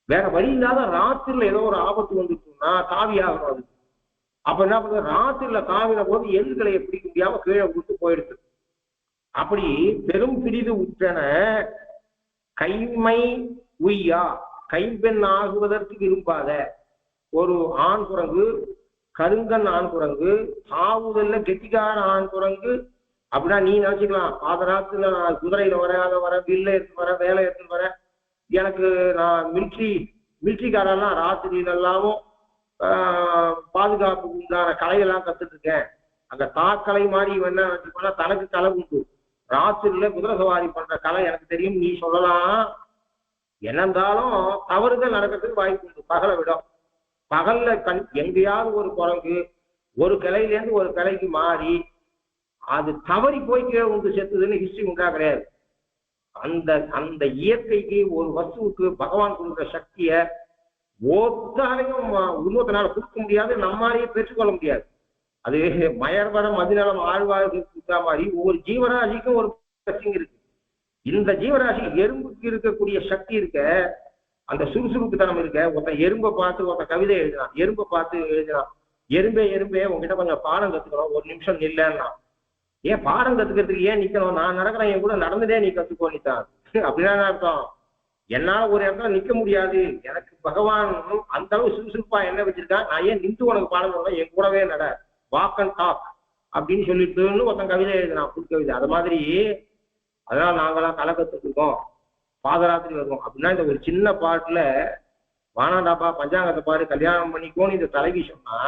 வேற வழி இல்லாத ராத்திரில ஏதோ ஒரு ஆபத்து வந்துட்டுன்னா தாவி ஆகணும் அது. அப்ப என்ன பண்ணுறது, ராத்திரில தாவின போது எள்ளுகளை பிடிக்க முடியாம கீழே விட்டு போயிடுது. அப்படி பெரும் பிரிது உற்றன கைமை உய்யா, கைம்பெண் ஆகுவதற்கு விரும்பாத ஒரு ஆண் குரங்கு, கருங்கன் ஆண் குரங்கு, தாவுதல்ல கெட்டிக்கார ஆண் குரங்கு. அப்படின்னா நீ நினைச்சுக்கலாம், பாதராத்துல நான் குதிரையில வர வில்ல எடுத்து வர, வேலை எடுத்துன்னு வர, எனக்கு நான் மிலிட்ரிக்காரெல்லாம் ராத்திரியில எல்லாமும் பாதுகாப்புக்கு உண்டான கலையெல்லாம் கத்துட்டு இருக்கேன். அந்த தாக்கலை மாதிரி என்ன நினைச்சுக்கோன்னா தனக்கு கலை உண்டு. ராத்திரியில குதிரை சவாரி பண்ற கலை எனக்கு தெரியும் நீ சொல்லலாம். என்னந்தாலும் தவறுகள் நடக்கிறதுக்கு வாய்ப்பு உண்டு. பகலை விடும். பகல்ல எங்கேயாவது ஒரு குரங்கு ஒரு கிளையிலேருந்து ஒரு கிளைக்கு மாறி அது தவறி போய் கீழே உண்டு செத்துதுன்னு ஹிஸ்டரி உண்டா கிடையாது. அந்த இயற்கைக்கு, ஒரு வஸ்துவுக்கு பகவான் கொடுக்குற சக்தியை ஒத்தாரையும் இன்னொருத்தனால கொடுக்க முடியாது, நம்மாலேயே பெற்றுக்கொள்ள முடியாது. அது மயர்வரம் மதிநலம் ஆழ்வாருக்கு கொடுத்தா மாதிரி ஒவ்வொரு ஜீவராசிக்கும் ஒரு சக்தி இருக்கு. இந்த ஜீவராசி எறும்புக்கு இருக்கக்கூடிய சக்தி இருக்க, அந்த சுறுசுறுப்பு தனம் இருக்க. ஒருத்தன் எறும்பை பார்த்து ஒருத்தன் கவிதை எழுதினான், எறும்பை பார்த்து எழுதினான், எறும்பே உங்ககிட்ட கொஞ்சம் பாடம் கத்துக்கணும், ஒரு நிமிஷம் நில்லன்னா. ஏன் பாடம் கத்துக்கிறதுக்கு ஏன் நிக்கணும், நான் நடக்கிறேன், என் கூட நடந்துட்டே நீ கத்துக்கோ நித்தான். அப்படின்னா அர்த்தம், என்னால ஒரு இடத்துல நிக்க முடியாது, எனக்கு பகவான் அந்த அளவு சுறுசுறுப்பா என்ன வச்சிருக்கான், நான் ஏன் நின்று உனக்கு பாடம் சொல்லணும், என் கூடவே நட, வாக் அண்ட் டாக் அப்படின்னு சொல்லிட்டுன்னு ஒருத்தன் கவிதை எழுதினான், புது கவிதை. அது மாதிரி அதனால நாங்களாம் கலை கத்துருக்கோம், பாதராத்திரி வருவோம் அப்படின்னா இந்த ஒரு சின்ன பாட்டுல வானாடாப்பா பஞ்சாங்கத்தை பாரு கல்யாணம் பண்ணிக்கோன்னு இந்த தலைவி சொன்னா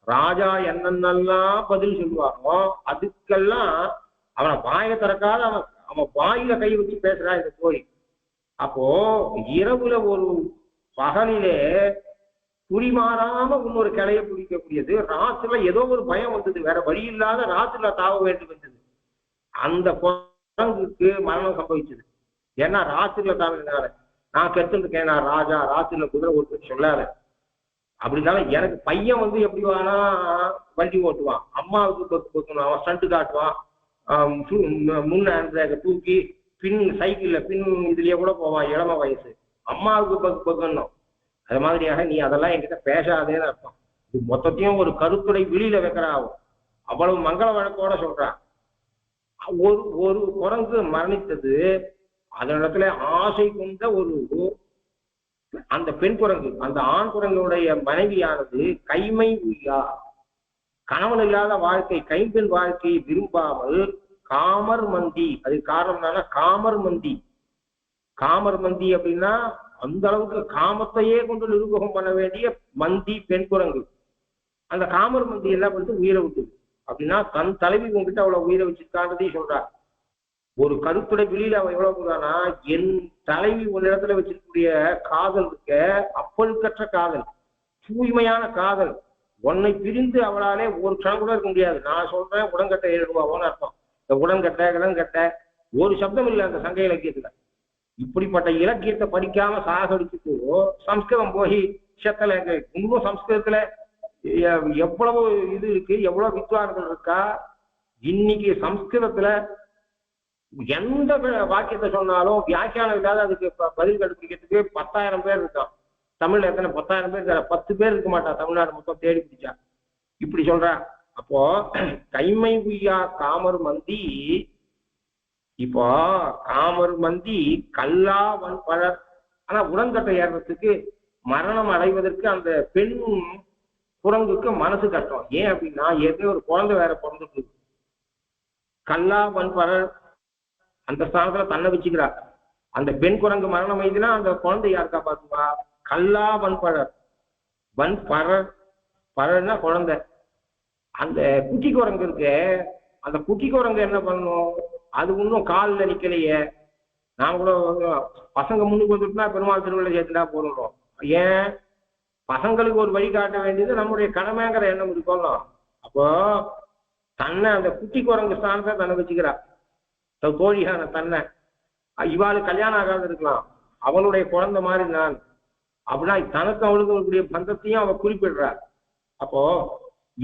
ராஜா என்னென்னலாம் பதில் சொல்லுவாரோ அதுக்கெல்லாம் அவனை வாயை திறக்காத அவன் வாயில கை வச்சு பேசுறா இந்த கோயில். அப்போ இரவுல ஒரு பகலிலே குறிமாறாம இன்னொரு கிளைய பிடிக்கக்கூடியது, ராத்திரில ஏதோ ஒரு பயம் வந்தது, வேற வழி இல்லாத ராத்திரில தாவ வேண்டும் வந்தது. அந்த குரங்குக்கு மரணம் சம்பவிச்சது. ஏன்னா ராத்திரில தாவினால நான் கெட்டு இருக்கேன், நான் ராஜா, ராத்திரில குதிரை ஓட்டு சொல்லாத. அப்படின்னாலும் எனக்கு பையன் வந்து எப்படி வேணா வண்டி ஓட்டுவான், அம்மாவுக்கு பொத்து அவன் ஸ்டண்ட் காட்டுவான், முன் ஹேண்ட் பேக்கை தூக்கி பின் சைக்கிள்ல பின் இதுலயே கூட போவான், இளம வயசு, அம்மாவுக்கு பக்குன்னும். அது மாதிரியாக நீ அதெல்லாம் என்கிட்ட பேசாதேன்னு அர்த்தம். இது மொத்தத்தையும் ஒரு கருத்துடை விழியில வைக்கிறாவும். அவ்வளவு மங்கள வழக்கோட சொல்றான். ஒரு ஒரு குரங்கு மரணித்தது, அதனிடத்துல ஆசை கொண்ட ஒரு அந்த பெண் குரங்கு, அந்த ஆண் குரங்குடைய மனைவியானது கைமை உய்யா, கணவன் இல்லாத வாழ்க்கை, கைம்பெண் வாழ்க்கையை விரும்பாமல் காமர் மந்தி, அது காரணம் என்னன்னா காமர் மந்தி. காமர் மந்தி அப்படின்னா அந்த அளவுக்கு காமத்தையே கொண்டு நிரூபகம் பண்ண வேண்டிய மந்தி பெண் குரங்கு. அந்த காமர் மந்தி என்ன பண்ணிட்டு உயிரை விட்டுது. அப்படின்னா தன் தலைவி உங்ககிட்ட அவ்வளவு உயிரை வச்சிருக்கான்றதையும் சொல்றார். ஒரு கருத்துடை வெளியில அவன் எவ்வளவு சொல்றானா, என் தலைவி ஒரு இடத்துல வச்சிருக்கக்கூடிய காதல் இருக்க அப்பழுக்கற்ற காதல், தூய்மையான காதல், உன்னை பிரிந்து அவளாலே ஒரு க்ஷணம் கூட இருக்க முடியாது. நான் சொல்றேன் உடன்கட்டை 7 ரூபாவோன்னு அர்த்தம். இந்த உடன்கட்டை கிடன்கட்டை ஒரு சப்தம் இல்லை அந்த சங்க இலக்கியத்துல. இப்படிப்பட்ட இலக்கியத்தை படிக்காம சாகடிச்சுட்டு சம்ஸ்கிருதம் போய் செத்தல. இன்னும் சம்ஸ்கிருதத்துல எவ்வளவு இது இருக்கு, எவ்வளவு வித்வான்கள் இருக்கா. இன்னைக்கு சம்ஸ்கிருதத்துல எந்த வாக்கியத்தை சொன்னாலும் வியாக்கியானம் இல்லாத அதுக்கு பதில் கண்டுபிடிக்கிறதுக்கு 10,000 பேர் இருக்கான். தமிழ்ல எத்தனை 10,000 பேர், 10 பேர் இருக்க மாட்டா தமிழ்நாடு மொத்தம் தேடி பிடிச்சா. இப்படி சொல்ற. அப்போ கைமை உய்யா காமர் மந்தி, இப்போ காமர் மந்தி கல்லா வன் பழர். ஆனா உடன்கட்டை ஏறுறதுக்கு, மரணம் அடைவதற்கு அந்த பெண் குரங்குக்கு மனசு கஷ்டம். ஏன் அப்படின்னா ஏற்கனவே ஒரு குழந்தை வேற பிறந்துட்டு, கல்லா வன் பழர் அந்த ஸ்தானத்துல தன்னை வச்சுக்கிறா. அந்த பெண் குரங்கு மரணம் ஆயிடுச்சுன்னா அந்த குழந்தை யார் காப்பாத்துவா? கல்லா வன் பழர், வன் பழர், பழர்னா குழந்தை. அந்த குட்டி குரங்கு இருக்கு, அந்த குட்டி குரங்கு என்ன பண்ணும்? அது இன்னும் காலில் நிக்கலையே. நான் கூட பசங்க முன்னுக்கு வந்துட்டுனா பெருமாள் திருவிழா சேர்த்துட்டா போடணும். ஏன்? பசங்களுக்கு ஒரு வழி காட்ட வேண்டியது நம்முடைய கடமைங்கிற எண்ணம் இருக்கணும். அப்போ தன்னை அந்த குட்டி குரங்கு ஸ்தானத்தை தன்னை வச்சுக்கிறா, தோழியான தன்னை. இவாளுக்கு கல்யாணம் ஆகாது இருக்கலாம், அவளுடைய குழந்தை மாதிரி நான் அப்படின்னா தனக்கு அவளுக்கு இருக்கக்கூடிய பந்தத்தையும் அவ குறிப்பிடுறார். அப்போ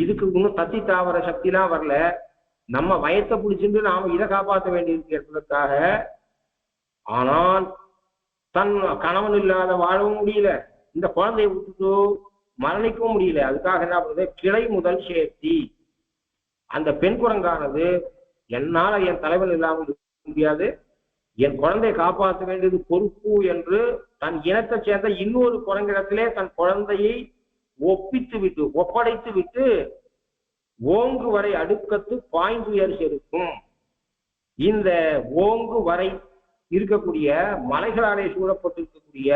இதுக்கு இன்னும் தத்தி தாவர சக்திலாம் வரல. நம்ம வயத்தை பிடிச்சிட்டு நாம இதை காப்பாற்ற வேண்டியிருக்கிறதுக்காக. ஆனால் தன் கணவன் இல்லாத வாழவும் முடியல, இந்த குழந்தையை விட்டுட்டு மரணிக்கவும் முடியல. அதுக்காக என்ன பண்ணுது? கிளை முதல் சேர்த்தி. அந்த பெண் குரங்கானது என்னால என் தலைவன் இல்லாமல் இருக்க முடியாது, என் குழந்தையை காப்பாற்ற வேண்டியது பொறுப்பு என்று தன் இனத்தை சேர்ந்த இன்னொரு குரங்கிடத்திலே தன் குழந்தையை ஒப்படைத்து விட்டு ஓங்கு வரை அடுக்கத்து பாய்ந்துயர் செருக்கும். இந்த ஓங்கு வரை இருக்கக்கூடிய மலைகளாலே சூழப்பட்டிருக்கக்கூடிய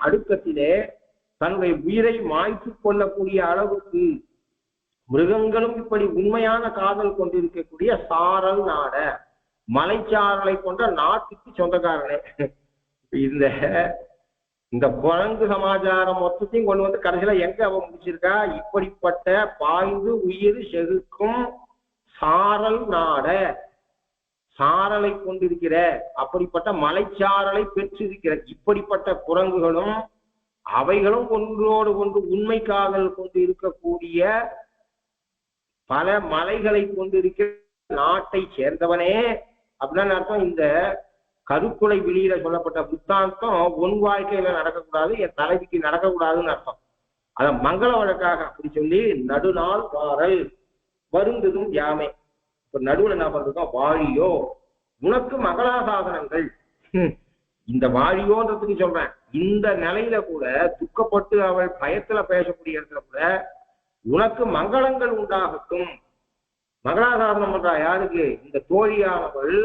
அடுக்கத்திலே தன்னுடைய உயிரை மாய்த்து கொள்ளக்கூடிய அளவுக்கு மிருகங்களும் இப்படி உண்மையான காதல் கொண்டிருக்கக்கூடிய சாரல் நாட, மலைச்சாரலை கொண்ட நாட்டுக்கு சொந்தக்காரனே. இந்த குரங்கு சமாச்சாரம் மொத்தத்தையும் கொண்டு வந்து கடைசியில எங்க அவ முடிச்சிருக்கா? இப்படிப்பட்ட பாய்ந்து உயிர் செகுக்கும் சாரல் நாட, சாரலை கொண்டிருக்கிற, அப்படிப்பட்ட மலைச்சாரலை பெற்றிருக்கிற இப்படிப்பட்ட குரங்குகளும் அவைகளும் ஒன்றோடு ஒன்று உண்மை காதல் கொண்டு இருக்கக்கூடிய பல மலைகளை கொண்டிருக்கிற நாட்டை சேர்ந்தவனே. அப்படின்னா அர்த்தம், இந்த கருக்குலை வெளியில சொல்லப்பட்ட புத்தாந்தம் உன் வாழ்க்கையில நடக்கக்கூடாது, என் தலைவிக்கு நடக்கக்கூடாதுன்னு அர்த்தம். அத மங்கள வழக்காக அப்படி சொல்லி நடுநாள் வாரல் வருந்ததும் யாமே. இப்ப நடுவில் என்ன பண்றோம்? வாழியோ உனக்கு மங்களாசாசனங்கள். இந்த வாழியோன்றதுக்கு சொல்றேன். இந்த நிலையில கூட துக்கப்பட்டு அவள் பயத்துல பேசக்கூடிய இடத்துல கூட உனக்கு மங்களங்கள் உண்டாகட்டும். மங்களாசாசனம் பண்றா யாருக்கு? இந்த தோழியானவள்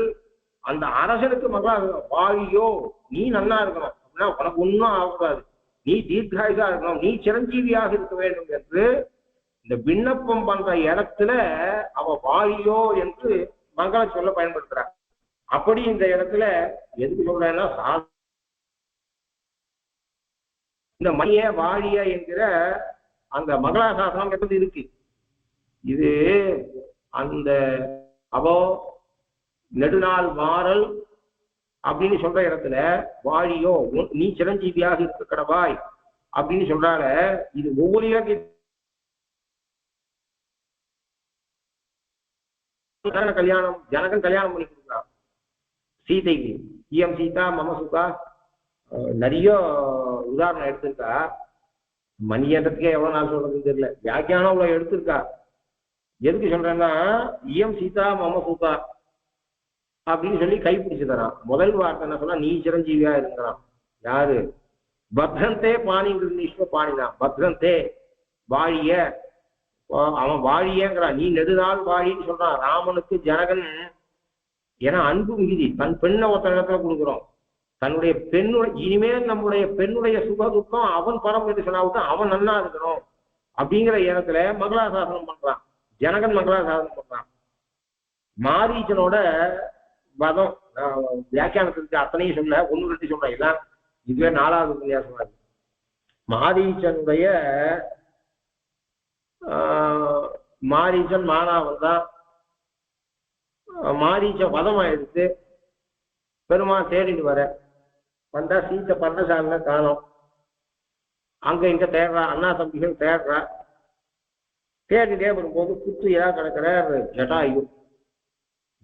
அந்த அரசனுக்கு மங்களாசாசனம். வாழியோ நீ நன்னா இருக்கணும் அப்படின்னா உனக்கு ஒன்றும் ஆகக்கூடாது, நீ தீர்க்காயுதா இருக்கணும், நீ சிரஞ்சீவியாக இருக்க வேண்டும் என்று இந்த விண்ணப்பம் பண்ற இடத்துல அவ வாழியோ என்று மங்கள சொல்ல பயன்படுத்துறார். அப்படி இந்த இடத்துல எதுக்கு சொல்றேன்னா, இந்த மணிய வாழிய என்கிற அந்த மங்களாசாசனம் என்பது இருக்கு. இது அந்த அவோ நெடுநாள் மாறல் அப்படின்னு சொல்ற இடத்துல வாழியோ நீ சிரஞ்சீவியாக இருக்க கடவாய் அப்படின்னு சொல்றால. இது ஒவ்வொரு கல்யாணம் ஜனகன் கல்யாணம் பண்ணி கொடுக்குறான் சீதைக்கு. இயம் சீதா மம சுகா நிறைய உதாரணம் எடுத்திருக்கா. மணியன்றதுக்கே எவ்வளவு நாள் சொல்றதுன்னு தெரியல. வியாக்கியானம் அவ்வளவு எடுத்திருக்கா. எதுக்கு சொல்றேன்னா இயம் சீதா மம சூதா அப்படின்னு சொல்லி கைப்பிடிச்சு தரான். முதல் வார்த்தை என்ன சொன்னா, நீ சிரஞ்சீவியா இருக்கிறான். யாரு? பத்ரந்தே பாணிங்கிற பாணிதான். பத்ரந்தே வாழிய, அவன் வாழியங்கிறான். நீ நெடுநாள் வாழின்னு சொல்றான். ராமனுக்கு ஜனகன் ஏன்னா அன்பு மிகுதி, தன் பெண்ணை ஒருத்த இடத்துல கொடுக்குறோம். தன்னுடைய பெண்ணுடைய இனிமேல் நம்முடைய பெண்ணுடைய சுக துக்கம் அவன் பரம் என்று சொன்னாவிட்டு அவன் நல்லா இருக்கணும் அப்படிங்கிற இடத்துல மங்களாசாசனம் பண்றான். ஜனகன் மங்களாசாசனம் பண்றான். மாரீச்சனோட வதம் வியாக்கியானத்துக்கு அத்தனையும் சொல்ல, ஒன்னு ரெண்டு சொல்றேன். எல்லாம் இதுவே 4வது உபன்யாசம். மாரீச்சனுடைய மாரீச்சன் மானாவன் தான். மாரீச்ச வதம் ஆயிடுத்து. பெருமாள் தேடிட்டு வர வந்தா சீத்தை பர்ணசாலையில காணோம். அங்க இங்க தேடுறா, அண்ணா தம்பிகள் தேடுறா. தேடிட்டே வரும்போது புத்துயா கிடக்கிற ஜட்டாயு.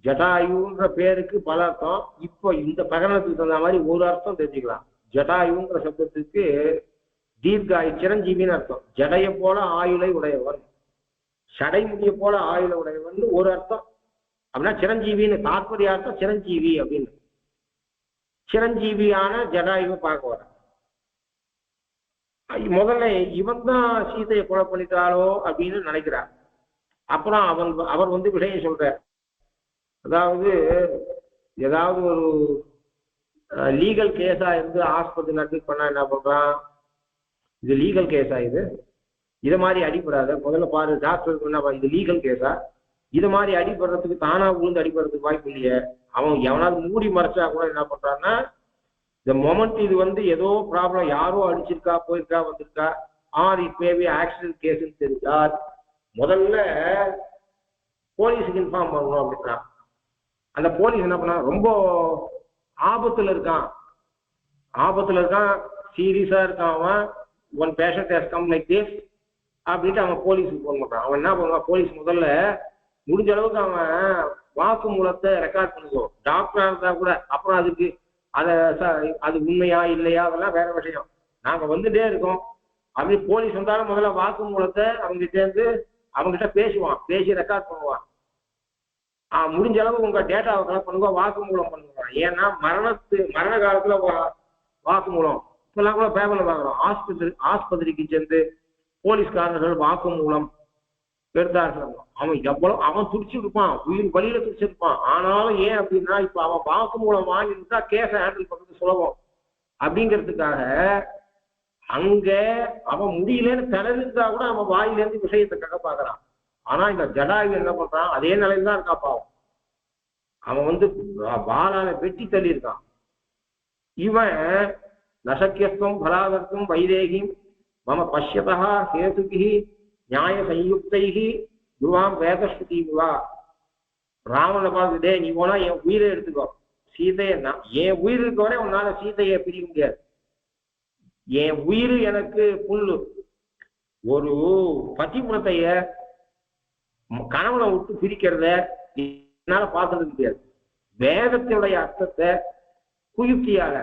ஜட்டாயுன்ற பேருக்கு பல அர்த்தம். இப்போ இந்த பிரகடனத்துக்கு தகுந்த மாதிரி ஒரு அர்த்தம் தெரிஞ்சுக்கலாம். ஜட்டாயுங்கிற சப்தத்துக்கு தீர்காயு, சிரஞ்சீவின்னு அர்த்தம். ஜடைய போல ஆயுளை உடையவன், சடைமுடிய போல ஆயுளை உடையவன் ஒரு அர்த்தம். அப்படின்னா சிரஞ்சீவின்னு தாற்பரிய அர்த்தம் சிரஞ்சீவி அப்படின்னு. சிரஞ்சீவியான ஜடாயுவை பார்க்க வர முதல்ல இவன் தான் சீதையை கொலை பண்ணிட்டாளோ அப்படின்னு நினைக்கிறார். அப்புறம் அவர் விஷயம் சொல்ற, அதாவது ஏதாவது ஒரு லீகல் கேஸா இருந்து ஆஸ்பத்திரி அட்மிட் பண்ணா என்ன பண்றான், இது லீகல் கேஸா, இதை மாதிரி அடிபடாத, முதல்ல பாரு டாக்டருக்கு என்ன, இது லீகல் கேஸா, இது மாதிரி அடிபடுறதுக்கு தானா விழுந்து அடிபடுறதுக்கு வாய்ப்பு இல்லையே. அவன் எவனாவது மூடி மறைச்சா கூட என்ன பண்றான்னா, இந்த மொமெண்ட் இது ஏதோ ப்ராப்ளம், யாரோ அடிச்சிருக்கா போயிருக்கா வந்திருக்கா, ஆர் இட் மேபி ஆக்சிடென்ட் கேஸ்ன்னு தெரிஞ்சால் முதல்ல போலீஸுக்கு இன்ஃபார்ம் பண்ணணும் அப்படின்னா, அந்த போலீஸ் என்ன பண்ணா, ரொம்ப ஆபத்துல இருக்கான் சீரியஸா இருக்கான் அவன், one patient has come like this அப்படின்ட்டு அவன் போலீஸுக்கு போன் பண்றான். அவன் என்ன பண்ணுவான், போலீஸ் முதல்ல முடிஞ்ச அளவுக்கு அவன் வாக்கு மூலத்தை ரெக்கார்ட் பண்ணுவோம். டாக்டரா இருந்தா கூட அப்புறம் அதுக்கு அது உண்மையா இல்லையா அதெல்லாம் வேற விஷயம். நாங்க வந்துட்டே இருக்கோம் அப்படி போலீஸ் வந்தாலும் முதல்ல வாக்கு மூலத்தை அவங்ககிட்ட பேசுவான், பேசி ரெக்கார்ட் பண்ணுவான். முடிஞ்ச அளவு உங்க டேட்டாவை கலெக்ட் பண்ணுங்க, வாக்கு மூலம் பண்ணுவான். ஏன்னா மரண காலத்துல வாக்கு மூலம் இப்பெல்லாம் கூட பேப்பர்ல பார்க்குறோம். ஆஸ்பத்திரிக்கு சென்று போலீஸ்காரர்கள் வாக்கு மூலம் எடுத்தார்கள். அவன் துடிச்சிருப்பான், உயிர் வழியில துடிச்சிருப்பான். ஆனாலும் ஏன் அப்படின்னா, இப்ப அவன் வாக்கு மூலம் வாங்கிட்டா கேஸை ஹேண்டில் பண்றது சுலபம் அப்படிங்கிறதுக்காக அங்க அவன் முடியலன்னு திணறிருந்தா கூட அவன் வாயிலேருந்து விஷயத்தை கக்க பாக்குறான். ஆனா இந்த ஜடாயு என்ன பண்றான், அதே நிலையில தான் இருக்கா பாவம். அவன் வாளால வெட்டி தள்ளி இருக்கான். இவன் நசக்கியத்துவம் பலாதத்துவம் வைதேகிம் மம பஷ்யதா ஹேதுகி நியாய சயுக்தைகி துருவாம் வேதஸ்ருதி வா. ராவணனை பார்த்துட்டே, நீ போனா என் உயிரை எடுத்துக்கோ, சீதையை என் உயிர் இருக்க வரை உன்னால சீதையை பிரிக்க முடியாது. என் உயிர் எனக்கு புல்லு. ஒரு பதிபுரத்தைய கணவனை விட்டு பிரிக்கிறத என்னால பார்க்கறது முடியாது. வேதத்தினுடைய அர்த்தத்தை குயுக்தியால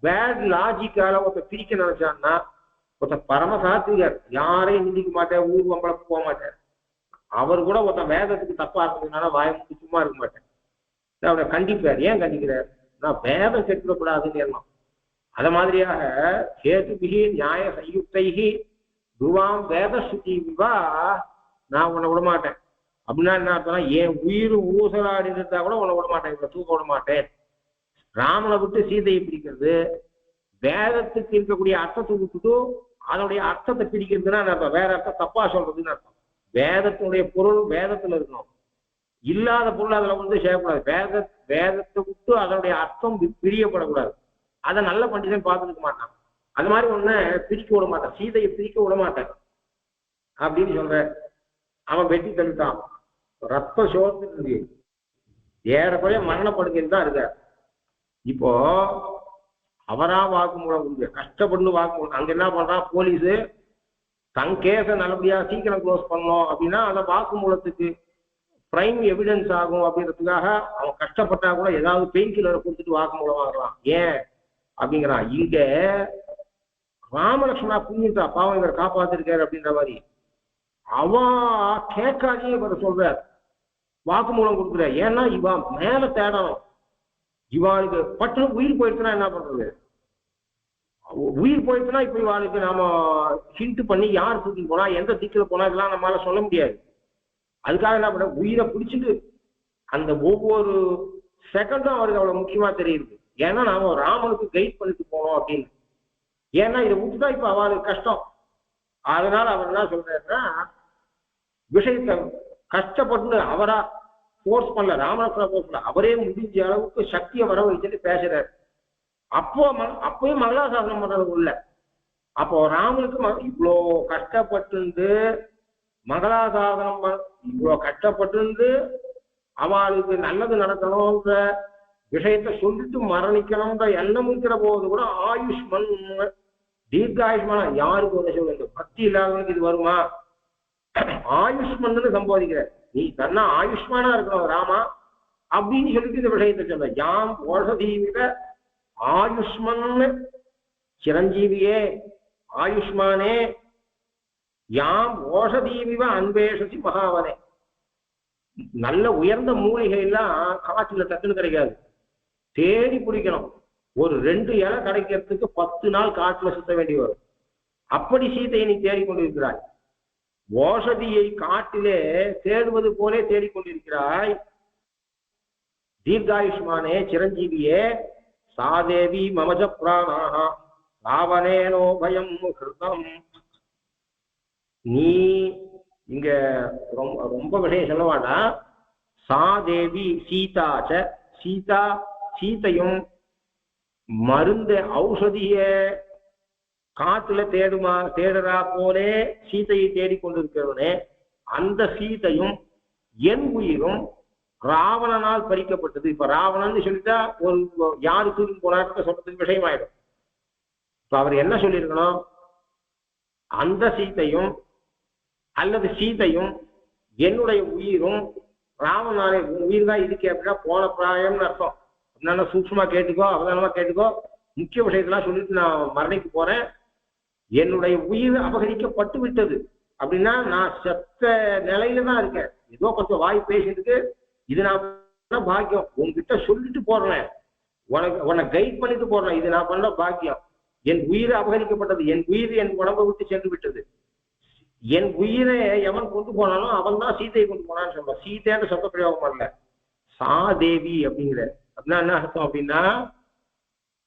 பேட் லாஜிக்கால ஒருத்த பிரிக்க நினைச்சான்னா, ஒருத்த பரமசாத்திரிகர், யாரையும் நிந்திக்க மாட்டேன், ஊர் வம்பளக்கு போக மாட்டேன். அவர் கூட ஒருத்த வேதத்துக்கு தப்பா இருந்ததுனால வாய முடி சும்மா இருக்க மாட்டேன். அவரை கண்டிப்பார். ஏன் கண்டிக்கிறார்? நான் வேதம் கெட்டுக்கூடாதுன்னு எண்ணம். அத மாதிரியாக கேதுபிகி நியாய சயுக்தைகி துருவாம் வேத ஸ்ருதி விவா, நான் உன்னை விடமாட்டேன். அப்படின்னா என்ன அர்த்தம்னா, என் உயிர் ஊசலாடி இருந்தா கூட உன்னை விடமாட்டேன், இவனை தூக்க விட மாட்டேன். ராமனை விட்டு சீதையை பிடிக்கிறது, வேதத்துக்கு இருக்கக்கூடிய அர்த்தத்தை விட்டுட்டு அதனுடைய அர்த்தத்தை பிடிக்கிறதுனா நம்ம வேற அர்த்தம் தப்பா சொல்றதுன்னு அர்த்தம். வேதத்தினுடைய பொருள் வேதத்துல இருக்கணும், இல்லாத பொருள் அதுல செய்யக்கூடாது. வேதத்தை விட்டு அதனுடைய அர்த்தம் பிரியப்படக்கூடாது. அதை நல்ல பண்டிதன் பார்த்துருக்க மாட்டான். அது மாதிரி ஒண்ணு பிரிக்க விட மாட்டான், சீதையை பிரிக்க விட மாட்டான் அப்படின்னு சொல்ற. அவன் வெட்டி தள்ளிட்டான், ரத்தம் சோர்ந்து ஏறக்குறைய மரணப்படுக்கையில் தான் இருக்க. இப்போ அவரா வாக்கு மூலம் கஷ்டப்பட்டு வாக்கு மூலம். அங்க என்ன பண்றான் போலீஸு, தன் கேஸை நல்லபடியா சீக்கிரம் க்ளோஸ் பண்ணணும் அப்படின்னா அந்த வாக்கு மூலத்துக்கு பிரைம் எவிடன்ஸ் ஆகும் அப்படின்றதுக்காக அவன் கஷ்டப்பட்டா கூட ஏதாவது பெயின் கில்லரை கொடுத்துட்டு வாக்கு மூலம் வாங்கலாம். ஏன் அப்படிங்கிறான். இங்க ராமலட்சுமணா புரிஞ்சுட்டா, பாவம் இவர் காப்பாத்திருக்காரு அப்படின்ற மாதிரி. அவ கேட்காதே இவர் சொல்ற, வாக்குமூலம் கொடுக்குற. ஏன்னா இவன் மேல தேடணும். இவாளுக்கு பட்டுன்னு உயிர் போயிடுச்சுன்னா என்ன பண்றது? உயிர் போயிடுச்சுன்னா இப்ப இவாளுக்கு நாம ஹிண்ட் பண்ணி யார் தூக்கிட்டு போனா, எந்த திக்கில் போனா, இதெல்லாம் நம்மளால சொல்ல முடியாது. அதுக்காக என்ன பண்ண, உயிரை பிடிச்சிட்டு அந்த ஒவ்வொரு செகண்டும் அவருக்கு அவ்வளவு முக்கியமா தெரியுது. ஏன்னா நாம ராமனுக்கு கைட் பண்ணிட்டு போனோம் அப்படின்னு. ஏன்னா இதை விட்டுதான் இப்ப அவளுக்கு கஷ்டம். அதனால அவர் என்ன சொல்றாருன்னா, விஷயத்தை கஷ்டப்பட்டு அவரா போர்ஸ் பண்ணல, ராமலட்சுமண போர்ஸ் பண்ணல, அவரே முடிஞ்ச அளவுக்கு சக்தியை வர வச்சுட்டு பேசுறாரு. அப்பயும் மங்களாசாசனம் பண்றது இல்ல. அப்போ ராமனுக்கு இவ்வளோ கஷ்டப்பட்டு மங்களாசாசனம் இவ்வளோ கஷ்டப்பட்டு அவளுக்கு நல்லது நடக்கணும்ன்ற விஷயத்த சொல்லிட்டு மரணிக்கணும்ன்ற எண்ணம் இருக்கிற போது கூட ஆயுஷ்மன் தீர்காயுஷ்மான யாருக்கு ஒரு சொல்லுங்க, பக்தி இல்லாதவனுக்கு இது வருமா? ஆயுஷ்மன்னு சம்போதிக்கிற நீ தன்னா ஆயுஷ்மானா இருக்கணும் ராமா அப்படின்னு சொல்லிட்டு இந்த விஷயத்தை சொல்ல. யாம் ஓஷதீவிட ஆயுஷ்மன் சிரஞ்சீவியே ஆயுஷ்மானே யாம் ஓஷதீவிவ அன்பேஷசி மகாவனே. நல்ல உயர்ந்த மூலிகை எல்லாம் காற்றுல டக்குன்னு கிடைக்காது, தேடி பிடிக்கணும். ஒரு 2 இலை கிடைக்கிறதுக்கு 10 நாள் காட்டுல சுத்த வேண்டி வரும். அப்படி சீதையை நீ தேடிக்கொண்டிருக்கிறாய். ஓஷதியை காட்டிலே தேடுவது போலே தேடிக்கொண்டிருக்கிறாய். தீர்காயுஷ்மானே சிரஞ்சீவியே சாதேவி மமஜ பிராணாக ராவணேனோ பயம் கிருதம். நீ இங்க ரொம்ப விஷயம் சொல்லவாடா. சாதேவி சீதாச்ச சீதா சீதையும் மருந்த ஔஷதிய காத்துல தேடுறா போலே சீதையை தேடிக்கொண்டிருக்கிறவனே, அந்த சீதையும் என் உயிரும் ராவணனால் பறிக்கப்பட்டது. இப்ப ராவணன் சொல்லிட்டா ஒரு யாரு தூக்கி போனார்னு சொல்றதுக்கு விஷயமாயிடும். இப்ப அவர் என்ன சொல்லியிருக்கணும், அந்த சீதையும் அல்லது சீதையும் என்னுடைய உயிரும் ராவணனாலே, உயிர் தான் இருக்கே அப்படின்னா போன பிராயம்னு அர்த்தம். அதனால சூக்ஷமா கேட்டுக்கோ, அவதானமா கேட்டுக்கோ, முக்கிய விஷயத்தெல்லாம் சொல்லிட்டு நான் மரணிக்கு போறேன். என்னுடைய உயிர் அபகரிக்கப்பட்டு விட்டது அப்படின்னா நான் செத்த நிலையில தான் இருக்கேன். ஏதோ கொஞ்சம் வாய் பேசிட்டு இது நான் பாக்கியம், உங்ககிட்ட சொல்லிட்டு போடுறேன், உன்னை கைட் பண்ணிட்டு போடுறேன், இது நான் பண்ண பாக்கியம். என் உயிர் அபகரிக்கப்பட்டது, என் உயிர் என் உடம்பை விட்டு சென்று விட்டது. என் உயிரை எவன் கொண்டு போனாலும் அவன் தான் சீதையை கொண்டு போனான்னு சொல்றான். சீதையான சொந்த பிரயோகம் பண்ணல, சாதேவி அப்படிங்கிற. அப்படின்னா என்ன அர்த்தம் அப்படின்னா,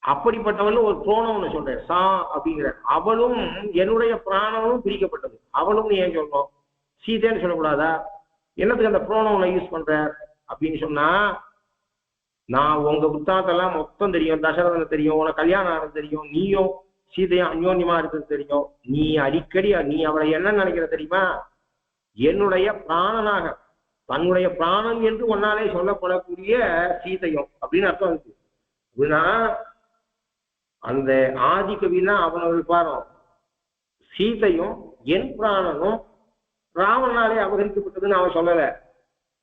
அப்படிப்பட்டவன் ஒரு புரோணம் ஒண்ணு சொல்றேன், சா அப்படிங்கிற. அவளும் என்னுடைய பிராணமும் பிரிக்கப்பட்டது. அவளும் ஏன் சொல்லணும், சீதைன்னு சொல்லக்கூடாதா? என்னத்துக்கு அந்த புரோணம் ஒண்ணு யூஸ் பண்ற அப்படின்னு சொன்னா, நான் உங்க புத்தாந்தெல்லாம் மொத்தம் தெரியும், தசரதனை தெரியும், உனக்கு கல்யாணம் ஆனது தெரியும், நீயும் சீதையும் அந்யோன்யமா இருக்கிறது தெரியும். நீ அடிக்கடி நீ அவளை என்ன நினைக்கிற தெரியுமா, என்னுடைய பிராணனாக, தன்னுடைய பிராணன் என்று ஒன்னாலே சொல்லப்படக்கூடிய சீதையும் அப்படின்னு அர்த்தம் இருக்கு. அப்படின்னா அந்த ஆதி கவினா அவனுடைய பாரம், சீதையும் என் பிராணனும் ராவணனாலே அபகரிக்கப்பட்டதுன்னு அவன் சொல்லல.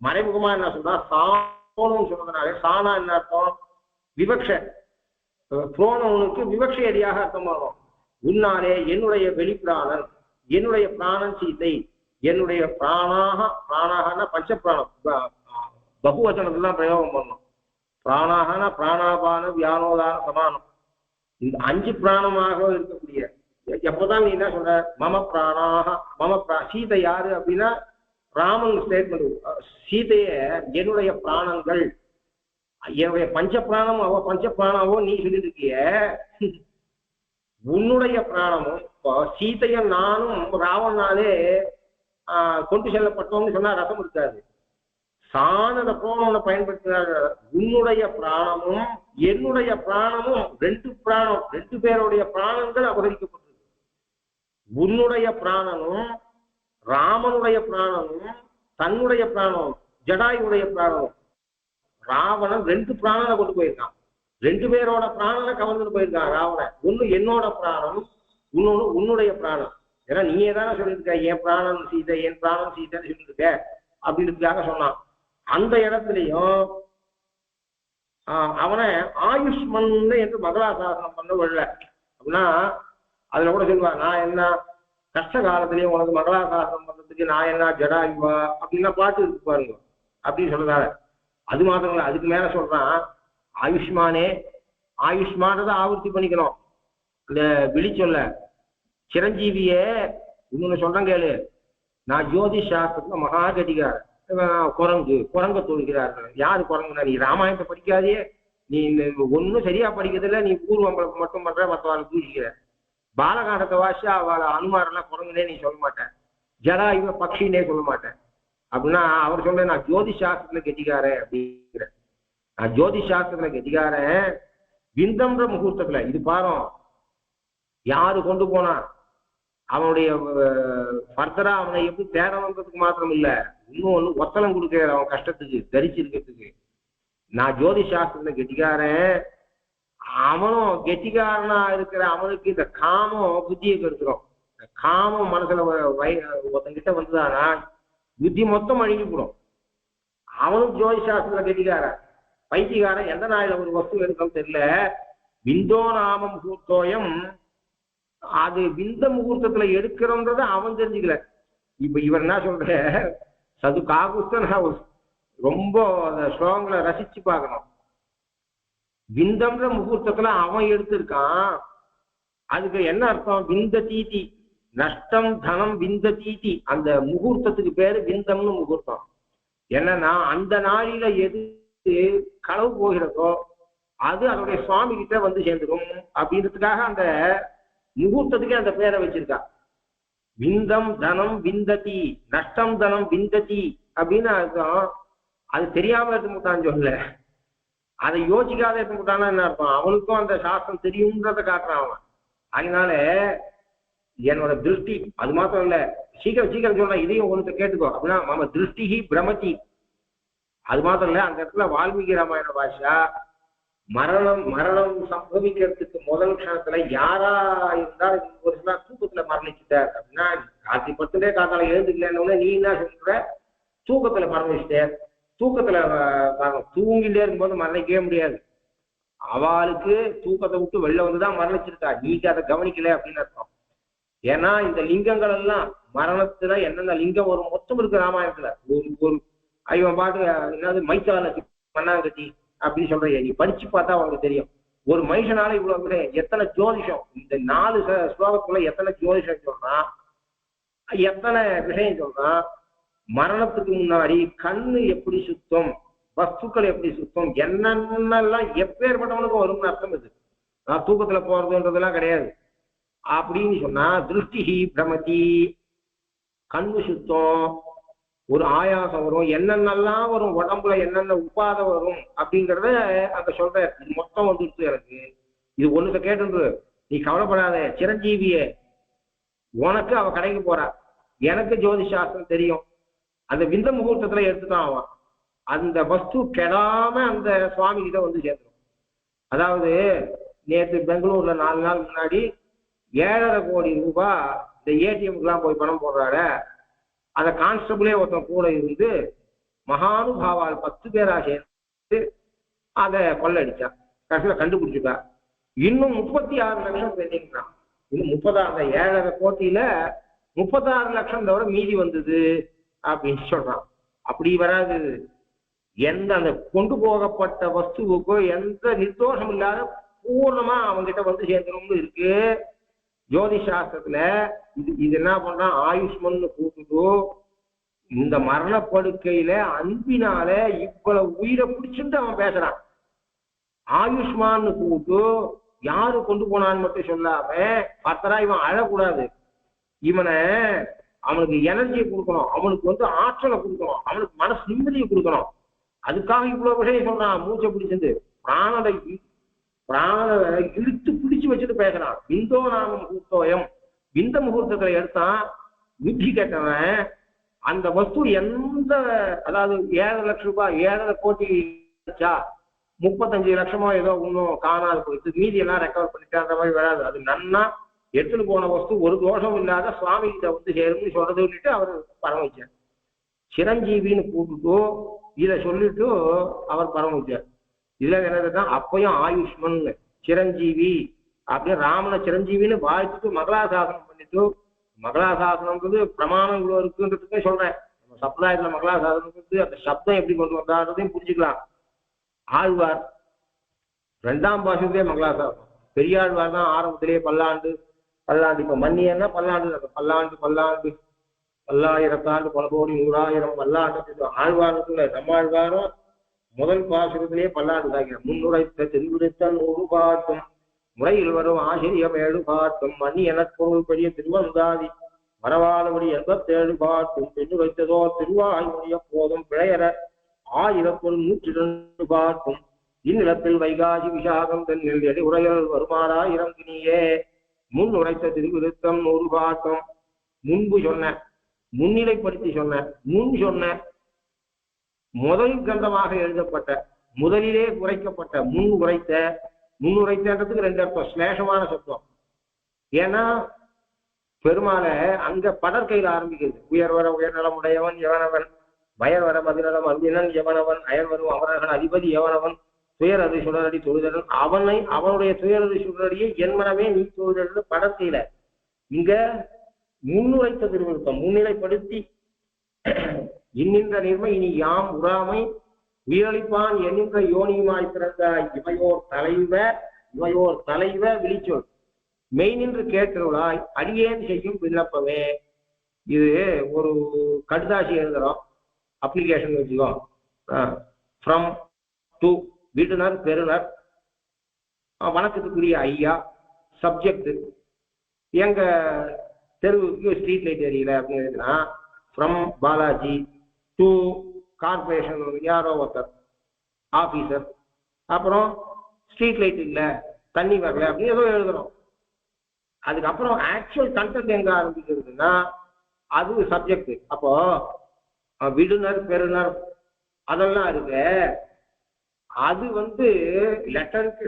மறைமுகமா என்ன சொல்றா, சாணம் சொன்னதுனாலே, சாணா என்ன அர்த்தம், விவக்ஷ. புரோணனுக்கு விவக்ஷ அடியாக அர்த்தமாகும். உன்னாலே என்னுடைய வெளிப்பிராணன், என்னுடைய பிராணன் சீதை, என்னுடைய பிராணாக, பிராணாகனா பஞ்சப்பிராணம், பகுவச்சனத்துலாம் பிரயோகம் பண்ணணும். பிராணாகனா பிராணாபான வியானோதான சமானம், இந்த 5 பிராணமாக இருக்கக்கூடிய. எப்பதான் நீ என்ன சொல்ற, மம பிராணாக சீதை யாரு அப்படின்னா ராமன் ஸ்டேட்மெண்ட். சீதைய என்னுடைய பிராணங்கள், என்னுடைய பஞ்ச பிராணம் அவ பஞ்ச பிராணாவோ நீ சொல்லிட்டு இருக்கிய. உன்னுடைய பிராணமும் சீதையும் நானும் ராவணனாலே கொண்டு செல்லப்பட்டோம்னு சொன்னா ரசம் இருக்காது. சாணத புரோணனை பயன்படுத்தினார். உன்னுடைய பிராணமும் என்னுடைய பிராணமும் 2 பிராணம், 2 பேருடைய பிராணங்கள் அபகரிக்கப்பட்டது. உன்னுடைய பிராணனும் ராமனுடைய பிராணனும் தன்னுடைய பிராணம் ஜடாயுடைய பிராணம். ராவணன் 2 பிராணனை கொண்டு போயிருக்கான், 2 பேரோட பிராணனை கவர்ந்துட்டு போயிருக்கான் ராவணன். ஒண்ணு என்னோட பிராணம், இன்னொன்னு உன்னுடைய பிராணம். ஏன்னா நீயே தானே சொல்லியிருக்க என் பிராணம் சீதை, என் பிராணம் சீதைன்னு சொல்லிட்டு இருக்க அப்படின்றதுக்காக சொன்னான். அந்த இடத்துலையும் அவனை ஆயுஷ்மன் என்று மங்களாசாசனம் பண்ண விடல. அப்படின்னா அதுல கூட சொல்லுவா, நான் என்ன கஷ்ட காலத்திலயும் உனக்கு மங்களாசாசனம் பண்றதுக்கு நான் என்ன ஜடாயுவா அப்படின்னா பாட்டு இருக்கு பாருங்க அப்படின்னு சொல்றதால. அது மாத்திரம் இல்லை, அதுக்கு மேல சொல்றான் ஆயுஷ்மானே. ஆயுஷ்மானதை ஆவர்த்தி பண்ணிக்கணும் இந்த விழி சொல்ல. சிரஞ்சீவியே இன்னொன்னு சொல்றேன் கேளு, நான் ஜோதிஷ் சாஸ்திரத்துல மகா கட்டிக்காரன். குரங்க தொழுகிறார்கள். யாரு குரங்குனா, நீ ராமாயணத்தை படிக்காதே, நீ ஒன்னும் சரியா படிக்கிறதுல, நீ பூர்வம்பளம் மட்டும் பண்ற, மற்றவாள் தூசிக்கிற. பாலகாண்டத்தை வாசி அவளை அனுமாரெல்லாம் குரங்குனே நீ சொல்ல மாட்டேன், ஜடா இவ பக்ஷின்னே சொல்ல மாட்டேன். அப்படின்னா அவர் சொல்ல, நான் ஜோதிஷ் சாஸ்திரத்துல கெட்டிக்காரன் அப்படிங்கிற. நான் ஜோதிஷ் சாஸ்திரத்துல கெட்டிக்காரன். விந்தம்ன்ற முகூர்த்தத்துல இது பாரு, யாரு கொண்டு போனா அவனுடைய ஃபர்தரா அவனை எப்படி தேட வந்ததுக்கு மாத்திரம் இல்ல, இன்னும் ஒண்ணு ஒத்தலம் கொடுக்கிற அவன் கஷ்டத்துக்கு தரிச்சிருக்கிறதுக்கு. நான் ஜோதிஷ் சாஸ்திரத்துல கெட்டிக்காரன். அவனும் கெட்டிக்காரனா இருக்கிற அவனுக்கு இந்த காமம் புத்தியை கெடுத்துரும். காமம் மனசுல ஒருத்தங்கிட்ட வந்துதானா புத்தி மொத்தம் அழுகி போடும். அவனும் ஜோதிஷ் சாஸ்திரத்துல கெட்டிக்காரன். பைத்தியக்காரன் எந்த நாயில ஒரு வஸ்து எடுக்கணும் தெரியல. விந்தோ நாம முகூர்த்தோயம், அது விந்த முகூர்த்தத்துல எடுக்கிறோன்றத அவன் தெரிஞ்சுக்கல. இப்ப இவர் என்ன சொல்ற, சது காகுஸ்தன் ரொம்ப அந்த ஸ்லோகங்களை ரசிச்சு பார்க்கணும். விந்தம்ன்ற முகூர்த்தத்துல அவன் எடுத்திருக்கான். அதுக்கு என்ன அர்த்தம்? விந்த தீதி நஷ்டம் தனம் விந்த தீதி. அந்த முகூர்த்தத்துக்கு பேரு விந்தம்னு முகூர்த்தம். என்னன்னா அந்த நாளில எது களவு போகிறதோ அது அதனுடைய சுவாமி கிட்ட வந்து சேர்ந்துடும் அப்படின்றதுக்காக அந்த முகூர்த்தத்துக்கே அந்த பேரை வச்சிருக்கா. விந்தம் தனம் விந்ததி, நஷ்டம் தனம் விந்ததி அப்படின்னு அர்த்தம். அது தெரியாம எடுத்துட்டான்னு சொல்ல, அதை யோசிக்காத எடுத்துட்டானா என்ன அர்த்தம்? அவனுக்கும் அந்த சாஸ்திரம் தெரியும்ன்றத காட்டுறான் அவன். அதனால என்னோட திருஷ்டி அது மாத்திரம் இல்ல, சீக்கிரம் சீக்கிரம் சொல்றேன், இதையும் ஒன்று கேட்டுக்கோ. அப்படின்னா நம்ம திருஷ்டி பிரமதி. அது மாத்திரம் இல்ல, அந்த இடத்துல வால்மீகி ராமாயண பாஷா மரணம் சம்பவிக்கிறதுக்கு முதல் க்ஷணத்துல யாரா இருந்தாலும் ஒரு சில தூக்கத்துல மரணிச்சுட்டார் அப்படின்னா, கார்த்தி பத்துட்டே காத்தால எழுந்துக்கலன்னு நீ என்ன சொல்ற, தூக்கத்துல மரணிச்சுட்டார். தூக்கத்துல தூங்கிட்டே இருக்கும்போது மரணிக்கவே முடியாது. அவளுக்கு தூக்கத்தை விட்டு வெளில வந்துதான் மரணிச்சிருக்கா, நீங்க அதை கவனிக்கல அப்படின்னு அர்த்தம். ஏன்னா இந்த லிங்கங்கள் எல்லாம் மரணத்துல என்னென்ன லிங்கம் வரும் மொத்தம் இருக்கு ராமாயணத்துல. ஒரு ஐவன் பாட்டு என்னது மைத்தான மண்ணாங்கட்டி அப்படின்னு சொல்றீங்க, நீ படிச்சு பார்த்தா அவங்களுக்கு தெரியும். ஒரு மனுஷனால இவ்வளவு எத்தனை ஜோதிஷம், இந்த 4 ஸ்லோகத்துக்குள்ள எத்தனை ஜோதிஷம் சொல்றான், எத்தனை விஷயம் சொல்றான். மரணத்துக்கு முன்னாடி கண்ணு எப்படி சுத்தம், வஸ்துக்கள் எப்படி சுத்தம், என்னென்னலாம் எப்பேற்பட்டவனுக்கும் வரும்னு அர்த்தம். இது நான் தூக்கத்துல போறதுன்றதெல்லாம் கிடையாது அப்படின்னு சொன்னா. திருஷ்டி பிரமதி, கண்ணு சுத்தம், ஒரு ஆயாசம் வரும், என்னென்னலாம் வரும், உடம்புல என்னென்ன உபாதை வரும் அப்படிங்கிறத அங்க சொல்ற. இது மொத்தம் வந்துடுச்சு எனக்கு. இது ஒண்ணுத்த கேட்டு நீ கவலைப்படாத சிரஞ்சீவியே, உனக்கு அவ கடைக்கு போறா, எனக்கு ஜோதிஷ் சாஸ்திரம் தெரியும். அந்த விந்த முகூர்த்தத்துல எடுத்துட்டான் அவன். அந்த வஸ்து கெடாம அந்த சுவாமி கிட்ட வந்து சேர்ந்துடும். அதாவது நேற்று பெங்களூர்ல 4 நாள் முன்னாடி 7.5 கோடி ரூபாய் இந்த ஏடிஎம்க்குலாம் போய் பணம் போடுறாரு. அந்த கான்ஸ்டபிளே ஒருத்தன் கூட இருந்து மகானுபாவால் 10 பேரா சேர்ந்து அதை கொள்ளடிச்சான். கடைசியில் கண்டுபிடிச்சுட்டா. இன்னும் 36 லட்சம் பெண்டிங்கிறான். இன்னும் 30 அந்த 7.5 கோடியில 36 லட்சம் தவிர மீதி வந்தது அப்படின்னு சொல்றான். அப்படி வராது. எந்த அந்த கொண்டு போகப்பட்ட வஸ்துவுக்கோ எந்த நிர்தோஷம் இல்லாத பூர்ணமா அவங்கிட்ட வந்து சேர்ந்துரும்னு இருக்கு ஜோதிஷ் சாஸ்திரத்துல. இது என்ன பண்றான், ஆயுஷ்மன்னு கூப்பிட்டு இந்த மரணப்படுக்கையில அன்பினால இவ்வளவு உயிரை பிடிச்சுட்டு அவன் பேசுறான். ஆயுஷ்மான்னு கூப்பிட்டு யாரு கொண்டு போனான்னு மட்டும் சொல்லாம பத்தரா இவன் அழக்கூடாது. இவனை அவனுக்கு எனர்ஜியை கொடுக்கணும், அவனுக்கு வந்து ஆற்றலை கொடுக்கணும், அவனுக்கு மனசு நிம்மதியை கொடுக்கணும். அதுக்காக இவ்வளவு விஷயம் சொல்றான். மூச்சை பிடிச்சிருந்து பிராண இழுத்து பிடிச்சு வச்சுட்டு பேசுறான். விந்தோ நாம முகூர்த்தோயம், விந்த முகூர்த்தத்துல எடுத்தான். புத்தி கேட்டவன் அந்த வஸ்து எந்த, அதாவது 7 லட்சம் ரூபாய் 7.5 கோடி 35 லட்சமோ ஏதோ இன்னும் காணாது போயிட்டு மீதி எல்லாம் ரெக்கவர் பண்ணிட்டு அந்த மாதிரி வராது. அது நன்னா எடுத்துட்டு போன வஸ்து ஒரு தோஷம் இல்லாத சுவாமி கிட்ட வந்து சேரும்னு சொல்றதுன்னுட்டு அவர் பரமவிச்சார். சிரஞ்சீவின்னு கூப்பிட்டு இதை சொல்லிட்டு அவர் பரமவிச்சார். இதுல என்னதுதான் அப்பயும் ஆயுஷ்மன் சிரஞ்சீவி அப்படியே ராமனை சிரஞ்சீவின்னு வாழ்த்துட்டு மங்களாசாசனம் பண்ணிட்டு, மங்களாசாசனம்ன்றது பிரமாணம் இவ்வளவு இருக்குன்றதுக்கே சொல்றேன். நம்ம சம்பிரதாயத்துல மங்களாசாசனம்ன்றது அந்த சப்தம் எப்படி கொண்டு வந்தான்றதையும் புரிஞ்சுக்கலாம். ஆழ்வார் 2ஆம் பாசுரத்திலே மங்களாசாசனம், பெரியாழ்வார் தான் ஆரம்பத்திலேயே பல்லாண்டு பல்லாண்டு. இப்ப மன்னியன்னா பல்லாண்டு, பல்லாண்டு பல்லாண்டு பல்லாயிரத்தாண்டு பல கோடி 100,000 பல்லாண்டு. ஆழ்வாரத்துல நம்மாழ்வாரும் முதல் பாசுரத்திலேயே பல்லாண்டு தாக்கிறார். முன்னுரைத்த திருவிடுத்தல் 100 பாட்டும் முறையில் வரும் ஆசிரியம் 7 பாட்டும் மன்னி எனப்பொருள் பெரிய திருவந்தாதி மரவாளபடி 87 பாட்டும் பெண்ணுரைத்ததோ திருவாய்மொழிய போதும் பிழையற 1102 பாட்டும் இந்நிலத்தில் வைகாசி விசாகம் தென்னில் எடி உரைகள் வருமாறா இறங்கினியே. முன் உரைத்த திருவிருத்தம் 100 பாட்டும். முன்பு சொன்ன, முன்னிலைப்படுத்தி சொன்ன, முன் சொன்ன, முதல் கந்தமாக எழுதப்பட்ட, முதலிலே உரைக்கப்பட்ட, முன் உரைத்த. முன் உரைத்தன்றதுக்கு 2 அர்த்தம், ஸ்லேஷமான சப்தம். ஏன்னா பெருமாளை அங்க படற்கையில் ஆரம்பிக்கிறது. உயர்வர உயர்நலமுடையவன் எவனவன், பயர்வர மதிநலம் அன்பினன் எவனவன், அயர்வரும் அமரர்கள் அதிபதி எவனவன், துயரது சுடரடி தொழுதல் அவனை, அவனுடைய துயரது சுடரடியை என்மனவே நீ தொழுதல் படற்கையில. இங்க முன்னுரைத்த திருவிருத்தம் முன்னிலைப்படுத்தி இன்னின்ற நிர்மை இனி யாம் உறாமை உயிரளிப்பான் என்கின்ற யோனியுமாய் பிறந்தாய் இவையோர் தலைவ விழிச்சொல் மெய் நின்று கேட்டருளாய் அடியேன் செய்யும் விண்ணப்பமே. இது ஒரு கடுதாசி எழுதுறோம், அப்ளிகேஷன் வச்சுக்கோ. ஃப்ரம் டு விடுனர் பெறுனர், வணக்கத்துக்குரிய ஐயா, சப்ஜெக்ட் எங்க தெருவுக்கு ஸ்ட்ரீட் லைட் எரியல அப்படின்னு, ஃப்ரம் பாலாஜி டு கார்பரேஷன் யாரோ ஒருத்தர் ஆபீசர், அப்புறம் ஸ்ட்ரீட் லைட் இல்லை தண்ணி வரல அப்படின்னு ஏதோ எழுதுறோம். அதுக்கப்புறம் ஆக்சுவல் கண்டென்ட் எங்க ஆரம்பிக்கிறதுன்னா அது சப்ஜெக்ட். அப்போ விடுனர் பெறுனர் அதெல்லாம் இருக்கு. அது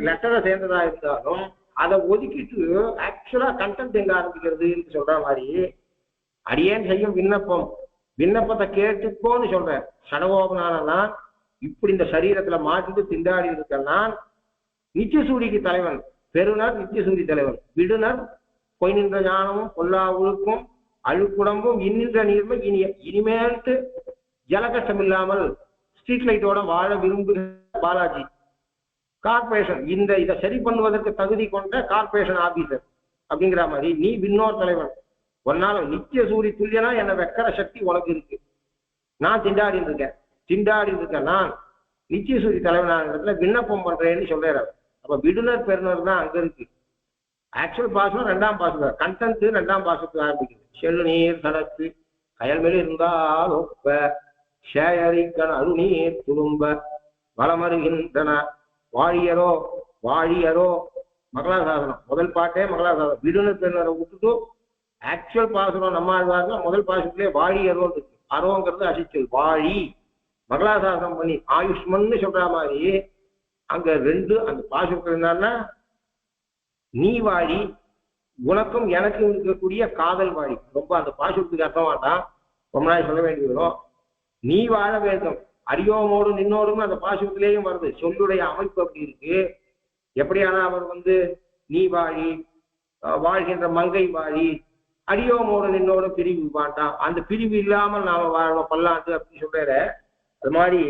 லெட்டரை சேர்ந்ததா இருந்தாலும் அதை ஒதுக்கிட்டு ஆக்சுவலா கண்டென்ட் எங்க ஆரம்பிக்கிறதுன்னு சொல்ற மாதிரி அடியேன் செய்யும் விண்ணப்பம், விண்ணப்பத்தை கேட்டுக்கோன்னு சொல்றேன். சடகோபனானா இப்படி இந்த சரீரத்துல மாட்டிட்டு திண்டாடி இருக்கன்னா நித்தியசூரிக்கு தலைவன், பெருனர் நித்தியசூரி தலைவன், விடுனர் பொய் நின்ற ஞானமும் பொல்லா ஒழுக்கும் அழுக்குடம்பும் இன்னின்ற நீர்மை இனிமேல்ட்டு ஜலகஷ்டம் இல்லாமல் ஸ்ட்ரீட் லைட்டோட வாழ விரும்புகிற பாலாஜி, கார்பரேஷன் இதை சரி பண்ணுவதற்கு தகுதி கொண்ட கார்பரேஷன் ஆபீசர் அப்படிங்கிற மாதிரி நீ விண்ணோர் தலைவன். ஒன்னால நித்திய சூரிய துல்லியனா என்னை வைக்கிற சக்தி உனக்கு இருக்கு. நான் திண்டாடி இருக்கேன் நான் நித்திய சூரிய தலைவனான இடத்துல விண்ணப்பம் பண்றேன்னு சொல்றாரு. அப்ப விடுனர் பெறுனர் தான் அங்க இருக்கு. ஆக்சுவல் பாசம் 2ஆம் பாசம், கண்டென்ட் 2ஆம் பாசத்துக்கு ஆரம்பிக்குது. செல்லு நீர் சடத்து கயல் மேல இருந்தால் ஒப்ப சேயரிக்கன் அருநீர் துளும்ப வளமருகின்றன வாழியரோ வாழியரோ. மங்களாசாசனம் முதல் பாட்டே மங்களாசாசனம். விடுனர் பெறுனரை விட்டுட்டு ஆக்சுவல் பாசனம் நம்ம ஆழ்வாருன்னா முதல் பாசத்திலே வாழியரோ இருக்கு. அரோங்கிறது அசிச்சல், வாழி மங்களாசாசனம் பண்ணி ஆயுஷ்மன்னு சொல்ற மாதிரி அங்க 2 அந்த பாசத்தில் இருந்தான்னா நீ வாழி, உனக்கும் எனக்கும் இருக்கக்கூடிய காதல் வாழி. ரொம்ப அந்த பாசுரத்துக்கு அர்த்தம் வேண்டாம், ரொம்ப நாள் சொல்ல வேண்டி வரும். நீ வாழ வேண்டும், அரியோமோடு நின்னோடும் அந்த பாசுரத்திலேயும் வருது. சொல்லுடைய அமைப்பு அப்படி இருக்கு. எப்படியானா அவர் நீ வாழி, வாழ்கின்ற மங்கை வாழி, அரியோமோடு நின்னோடும் பிரிவு வேண்டாம், அந்த பிரிவு இல்லாமல் நாம வாழணும் பல்லாண்டு அப்படின்னு சொல்ற. அது மாதிரி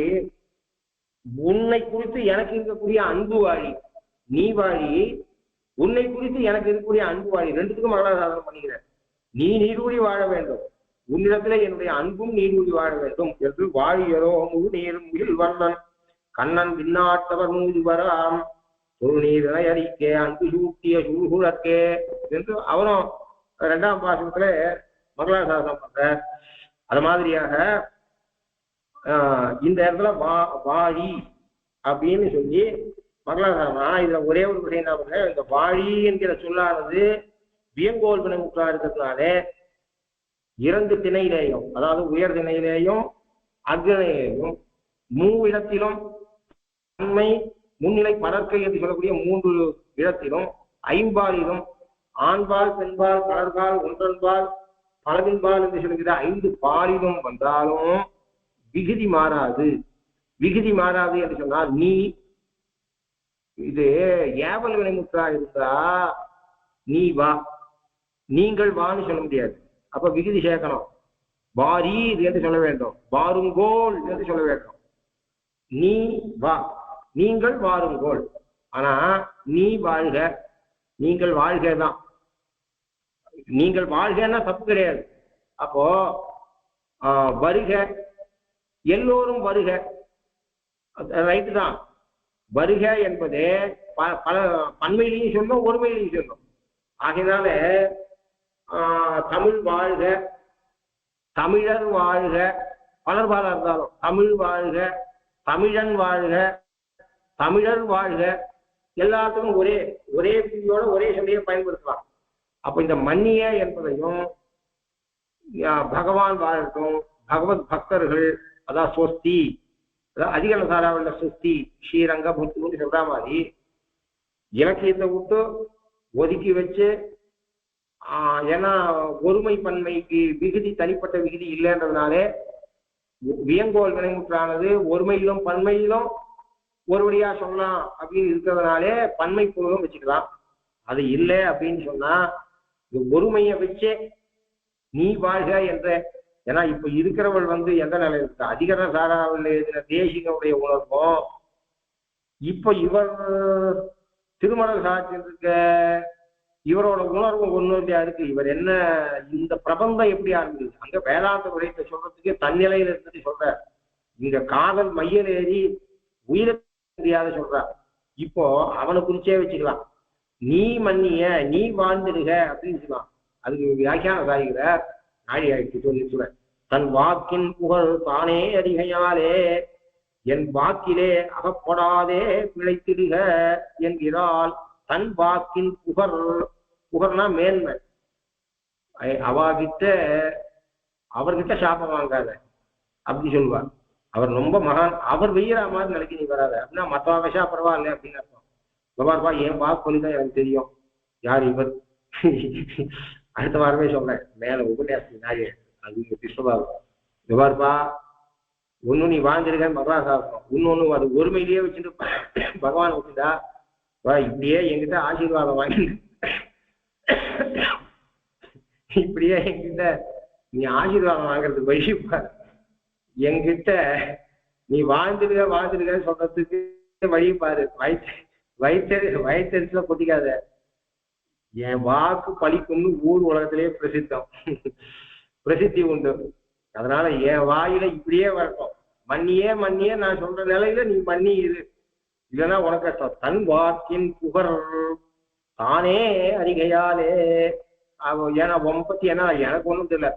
உன்னை குறித்து எனக்கு இருக்கக்கூடிய அன்பு வாழி நீ வாழி, உன்னை குறித்து எனக்கு இருக்கக்கூடிய அன்பு வாழி, 2த்துக்கும் மங்களாசாசனம் பண்ணிக்கிறேன். நீ நீரூழி வாழ வேண்டும், உன்னிடத்துல என்னுடைய அன்பும் நீரூழி வாழ வேண்டும் என்று வாழியரோ முழு நீர் முகில் வண்ணன் கண்ணன் பின்னாட்டவர் மூது வராம் தொழுநீரை அறிக்கே அன்பு சூட்டிய சூழ்குழக்கே என்று அவரும் 2ஆம் பாசத்துல மங்களாசாசனம் பண்ற. அது மாதிரியாக இந்த இடத்துல வாழி அப்படின்னு சொல்லி மங்களாசாசனம். ஆனா இதுல ஒரே ஒரு விஷயம் என்ன பண்ற, இந்த வாழி என்கிற சொல்லானது வியங்கோல் வினை முற்றா இருக்கிறதுனாலே 2 திணையிலேயும், அதாவது உயர் திணையிலேயும் அக்னியிலேயும் இடத்திலும் தன்மை முன்னிலை படற்கை என்று சொல்லக்கூடிய 3 இடத்திலும் ஐம்பாலிலும் ஆண்பால் பெண்பால் பலர்பால் ஒன்றன்பால் பலவின்பால் என்று சொல்லுகிற 5 பாலிலும் வந்தாலும் விகுதி மாறாது. விகுதி மாறாது என்று சொன்னால் நீ இது ஏவல் வினைமுற்றா இருந்தா நீ வா, நீங்கள் வான்னு சொல்ல முடியாது. அப்ப விகுதி சேர்க்கணும். வாரீர் என்று சொல்ல வேண்டும், வாருங்கோல் என்று சொல்ல வேண்டும். நீ வா, நீங்கள் வாருங்கோல். ஆனா நீ வாழ்க, நீங்கள் வாழ்க தான். நீங்கள் வாழ்கன்னா தப்பு கிடையாது. அப்போ வருக, எல்லோரும் வருக, ரைட்டு தான். வருக என்பது பல பன்மையிலையும் சொல்லும், ஒருமையிலையும் சொல்லும். ஆகையினால தமிழ் வாழ்க, தமிழர் வாழ்க, பலர்பாலா இருந்தாலும் தமிழ் வாழ்க, தமிழன் வாழ்க, தமிழர் வாழ்க, எல்லாத்துக்கும் ஒரே ஒரே பிரியோட ஒரே சொல்லியை பயன்படுத்தலாம். அப்ப இந்த மன்னிய என்பதையும் பகவான் வாழட்டும், பகவத் பக்தர்கள், அதான் சொஸ்தி, அதாவது அதிகார சாராவில் சொஸ்தி ஸ்ரீரங்க புத்துன்னு சொல்ற மாதிரி இலக்கியத்தை விட்டு ஒதுக்கி வச்சு, ஏன்னா ஒருமை பன்மைக்கு விகுதி தனிப்பட்ட விகுதி இல்லைன்றதுனாலே வியங்கோல் வினைமுற்றானது ஒருமையிலும் பன்மையிலும் ஒருவடியா சொல்லலாம் அப்படின்னு இருக்கிறதுனாலே பன்மை பொருளும் வச்சுக்கலாம். அது இல்லை அப்படின்னு சொன்னா ஒருமையை வச்சே நீ வாழ்க என்ற, ஏன்னா இப்ப இருக்கிறவள் எந்த நிலையில் இருக்கு, அதிகர சாராவில் எழுதின தேசிகனுடைய உணர்வும் இப்ப இவர் திருமணம் சாட்சியிருக்க இவரோட உணர்வும் ஒண்ணு இல்லையா இருக்கு. இவர் என்ன இந்த பிரபந்தம் எப்படி ஆரம்பிக்குது, அங்க வேதாந்த உரைத்தை சொல்றதுக்கு தன்னிலையில இருந்தது சொல்ற, இங்க காதல் மையல் ஏறி உயிரை தெரியாத சொல்ற. இப்போ அவனை குறிச்சே வச்சுக்கலாம், நீ மன்னிய, நீ வாழ்ந்துடுக அப்படின்னு சொல்லலாம். அதுக்கு வியாக்கியான சாகிற நாடி ஆயிடுச்சு சொல்லி தன் வாக்கின் புகழ் தானே அதிகையாலே என் வாக்கிலே அகப்படாதே பிழைத்திடுக என்கிறாள். தன் வாக்கின் புகர்னா மேன்மை, அவகிட்ட அவர்கிட்ட சாபம் வாங்காத அப்படி சொல்லுவார். அவர் ரொம்ப மகான், அவர் வெய்யற மாதிரி நிலைக்கு நீ வராத அப்படின்னா மற்றவங்க விஷா பரவாயில்ல அப்படின்னு அர்த்தம். பகவான்பா என் வாக்கு சொல்லிதான் எனக்கு தெரியும் யார் இவர். அடுத்த வாரமே சொல்றேன் மேல உபன்யாசி நாயே அது விஸ்வபாபம். விவார்பா ஒன்னும் நீ வாழ்ந்திருக்க பகவான் சாப்பிடும், இன்னொன்னு அது ஒருமையிலேயே வச்சுட்டு பகவான் வச்சுட்டா இப்படியே என்கிட்ட ஆசீர்வாதம் வாங்கி, இப்படியே என்கிட்ட நீ ஆசீர்வாதம் வாங்குறதுக்கு வழிப்பா, என்கிட்ட நீ வாழ்ந்துருக்க சொல்றதுக்கு வழி பாரு. வயிற்றுல கொட்டிக்காத, என் வாக்கு பழிக்கும்னு ஊர் உலகத்திலேயே பிரசித்தி உண்டு. அதனால என் வாயில இப்படியே வரட்டும், மன்னியே மன்னியே நான் சொல்ற நிலையில நீ மன்னி இரு, இல்லைன்னா உனக்கு கஷ்டம். தன் வாக்கின் புகழ் தானே அறிகையாலே. ஏன்னா ஒம்பத்தி ஏன்னா எனக்கு ஒண்ணும் தெரியல,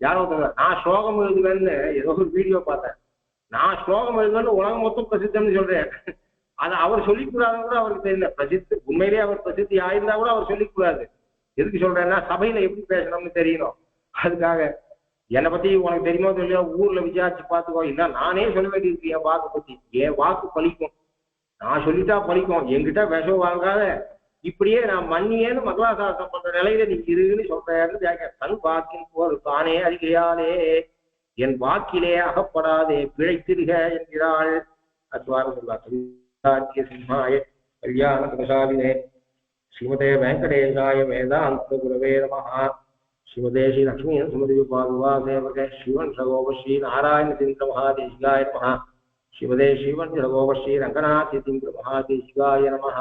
யாரும் தெரியல. நான் ஸ்லோகம் எழுதுவேன்னு ஏதோ ஒரு வீடியோ பார்த்தேன். நான் ஸ்லோகம் எழுதுவேன்னு உலகம் மொத்தம் பிரசித்தம்னு சொல்றேன். அதை அவர் சொல்லிக்கூடாதுன்னு கூட அவருக்கு தெரியல. பிரசித்தி உண்மையிலேயே அவர் பிரசித்தி ஆயிருந்தா கூட அவர் சொல்லிக்கூடாது. எதுக்கு சொல்றேன்னா சபையில எப்படி பேசணும்னு தெரியணும். அதுக்காக என்னை பத்தி உனக்கு தெரியுமோ தெரியலையோ ஊர்ல விசாரிச்சு பார்த்துக்கோ, இல்ல நானே சொல்ல வேண்டியிருக்கு என் வாக்கு பத்தி. என் வாக்கு பழிக்கும், நான் சொல்லிட்டா பழிக்கும், என்கிட்ட விஷம் வாங்காத, இப்படியே நான் மன்னியேன்னு மங்களாசாசனம் பண்ற நிலையில நீ இருன்னு சொல்றேன்னு கேட்க. தன் வாக்கின் போர் தானே அறிகையாலே என் வாக்கிலே அகப்படாதே பிழைத்திருக என்கிறாள். அத்வாரம் சிம்மாய கல்யாண பிரசாதினே ஸ்ரீமதே வெங்கடேசாய வேதாந்த குரவே நமஹ. ஸ்ரீமதே ஸ்ரீ லக்ஷ்மீ சுமதி பாதுவா சேவக ஸ்ரீவன் சகோப ஸ்ரீ நாராயண தீந்திர மகாதேசிகாய நமஹ. ஸ்ரீமதே ஸ்ரீவன் சகோப ஸ்ரீ ரங்கநாத தீந்திர மகாதேசிகாய நமஹ.